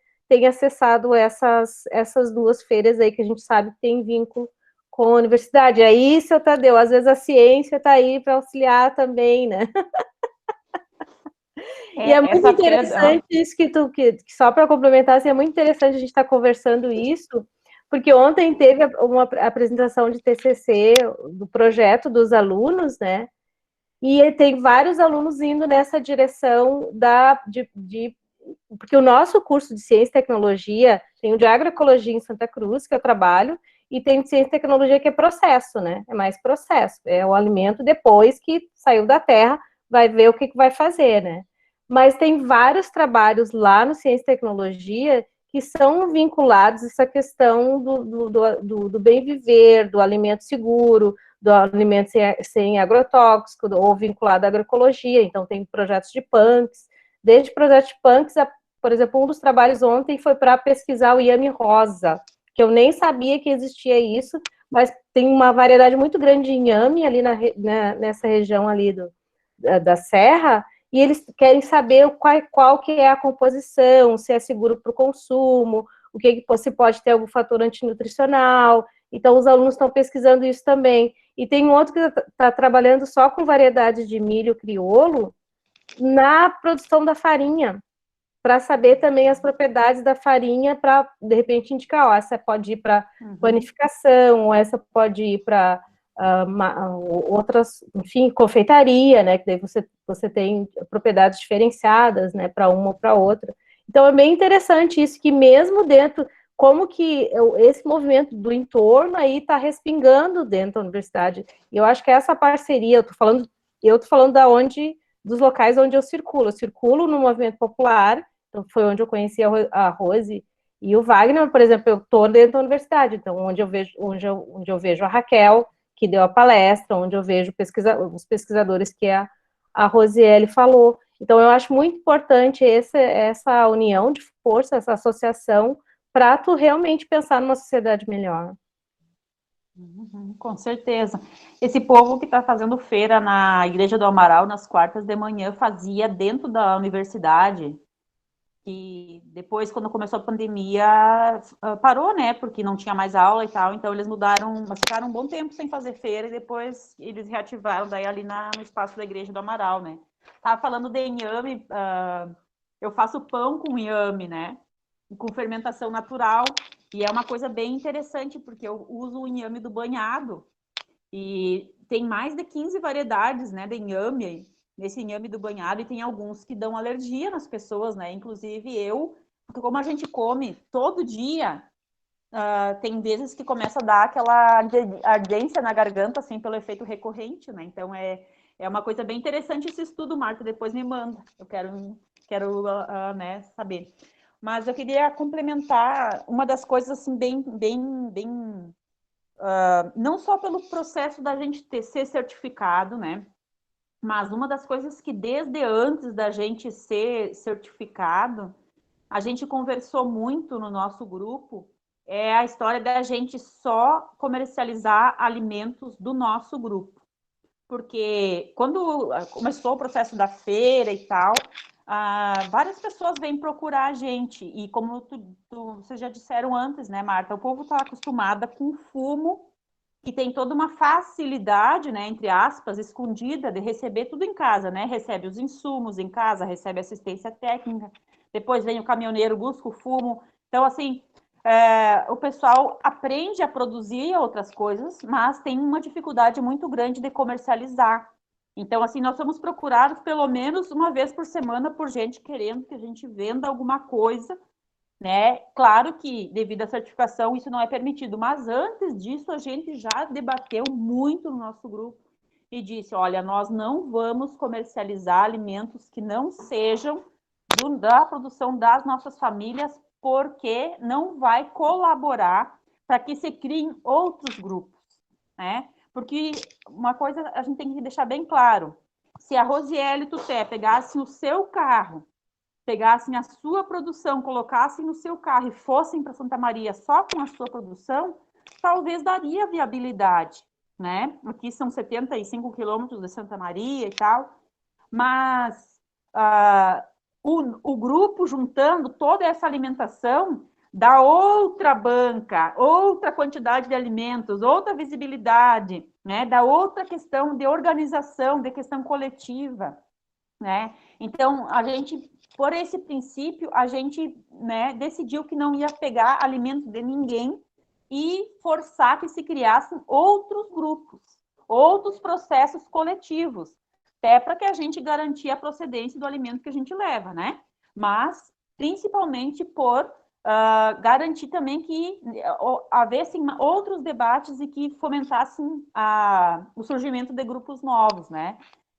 Speaker 3: acessado essas duas feiras aí que a gente sabe que tem vínculo com a universidade. Aí, seu Tadeu, às vezes a ciência está aí para auxiliar também, né? E é muito interessante isso que só para complementar, assim, é muito interessante a gente estar conversando isso, porque ontem teve uma apresentação de TCC do projeto dos alunos, né? E tem vários alunos indo nessa direção porque o nosso curso de Ciência e Tecnologia tem o de Agroecologia em Santa Cruz, que eu trabalho, e tem de Ciência e Tecnologia que é processo, né? É mais processo, é o alimento depois que saiu da terra, vai ver o que vai fazer, né? Mas tem vários trabalhos lá no Ciência e Tecnologia que são vinculados a essa questão do bem viver, do alimento seguro, do alimento sem agrotóxico, ou vinculado à agroecologia. Então, tem projetos de punks, desde projetos de punks, por exemplo, um dos trabalhos ontem foi para pesquisar o inhame rosa, que eu nem sabia que existia isso, mas tem uma variedade muito grande de inhame ali nessa região ali da serra, e eles querem saber qual que é a composição, se é seguro para o consumo, o que se pode ter algum fator antinutricional. Então, os alunos estão pesquisando isso também. E tem um outro que está trabalhando só com variedades de milho crioulo na produção da farinha, para saber também as propriedades da farinha, para, de repente, indicar, ó, essa pode ir para panificação, ou essa pode ir para outras, enfim, confeitaria, né, que daí você tem propriedades diferenciadas, né, para uma ou para outra. Então, é bem interessante isso, que mesmo dentro, como que esse movimento do entorno aí está respingando dentro da universidade. E eu acho que essa parceria, eu tô falando dos locais onde eu circulo no movimento popular, então foi onde eu conheci a Rose e o Wagner, por exemplo, eu estou dentro da universidade, então onde eu vejo a Raquel, que deu a palestra, onde eu vejo os pesquisadores que a Rosiele falou. Então, eu acho muito importante essa união de força, essa associação, para tu realmente pensar numa sociedade melhor.
Speaker 1: Com certeza. Esse povo que está fazendo feira na Igreja do Amaral, nas quartas de manhã, fazia dentro da universidade, e depois, quando começou a pandemia, parou, né, porque não tinha mais aula e tal, então eles mudaram, mas ficaram um bom tempo sem fazer feira, e depois eles reativaram daí ali no espaço da Igreja do Amaral, né. Tava falando de inhame, eu faço pão com inhame, né, com fermentação natural, e é uma coisa bem interessante, porque eu uso o inhame do banhado, e tem mais de 15 variedades, né, de inhame, nesse inhame do banhado, e tem alguns que dão alergia nas pessoas, né, inclusive porque como a gente come todo dia, tem vezes que começa a dar aquela ardência na garganta, assim, pelo efeito recorrente, né, então é uma coisa bem interessante esse estudo, Marta, depois me manda, eu quero né, saber. Mas eu queria complementar uma das coisas, assim, bem não só pelo processo da gente ser certificado, né, mas uma das coisas que desde antes da gente ser certificado, a gente conversou muito no nosso grupo, é a história da gente só comercializar alimentos do nosso grupo. Porque quando começou o processo da feira e tal, várias pessoas vêm procurar a gente. E como vocês já disseram antes, né, Marta? O povo está acostumado com fumo, que tem toda uma facilidade, né, entre aspas, escondida, de receber tudo em casa, né? Recebe os insumos em casa, recebe assistência técnica, depois vem o caminhoneiro, busca o fumo. Então, assim, o pessoal aprende a produzir outras coisas, mas tem uma dificuldade muito grande de comercializar. Então, assim, nós somos procurados pelo menos uma vez por semana por gente querendo que a gente venda alguma coisa, né? Claro que, devido à certificação, isso não é permitido, mas antes disso, a gente já debateu muito no nosso grupo e disse, olha, nós não vamos comercializar alimentos que não sejam da produção das nossas famílias, porque não vai colaborar para que se criem outros grupos, né? Porque uma coisa a gente tem que deixar bem claro, se a Rosiele e Tuté pegassem o seu carro, pegassem a sua produção, colocassem no seu carro e fossem para Santa Maria só com a sua produção, talvez daria viabilidade, né? Aqui são 75 quilômetros de Santa Maria e tal, mas o grupo juntando toda essa alimentação dá outra banca, outra quantidade de alimentos, outra visibilidade, né? Dá outra questão de organização, de questão coletiva, né? Então, a gente, por esse princípio, a gente, né, decidiu que não ia pegar alimentos de ninguém e forçar que se criassem outros grupos, outros processos coletivos, até para que a gente garantir a procedência do alimento que a gente leva, né? Mas, principalmente por garantir também que houvessem outros debates e que fomentassem o surgimento de grupos novos, né?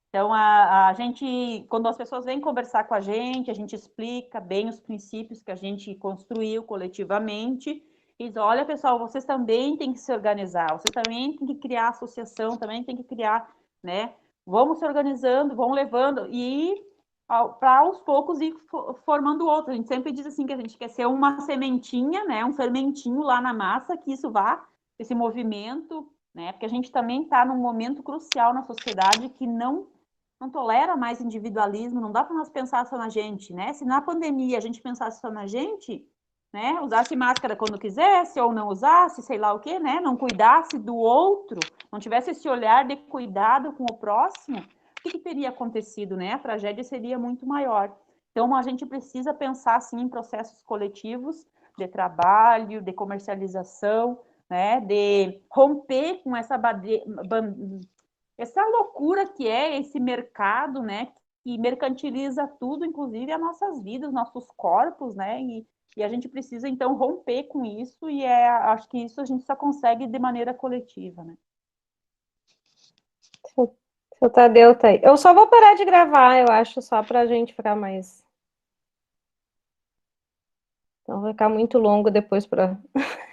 Speaker 1: Então, a gente, quando as pessoas vêm conversar com a gente explica bem os princípios que a gente construiu coletivamente, e diz, olha, pessoal, vocês também têm que se organizar, vocês também têm que criar associação, também têm que criar, né? Vamos se organizando, vão levando, e para aos poucos ir formando outro. A gente sempre diz assim que a gente quer ser uma sementinha, né? Um fermentinho lá na massa, que isso vá, esse movimento, né? Porque a gente também está num momento crucial na sociedade que não tolera mais individualismo, não dá para nós pensar só na gente, né? Se na pandemia a gente pensasse só na gente, né? Usasse máscara quando quisesse, ou não usasse, sei lá o quê, né? Não cuidasse do outro, não tivesse esse olhar de cuidado com o próximo, o que teria acontecido, né? A tragédia seria muito maior. Então, a gente precisa pensar, sim, em processos coletivos de trabalho, de comercialização, né? De romper com essa loucura que é esse mercado, né, que mercantiliza tudo, inclusive as nossas vidas, nossos corpos, né, e a gente precisa, então, romper com isso, e acho que isso a gente só consegue de maneira coletiva, né.
Speaker 3: Seu Tadeu tá aí. Eu só vou parar de gravar, eu acho, só para a gente ficar mais... Então vai ficar muito longo depois para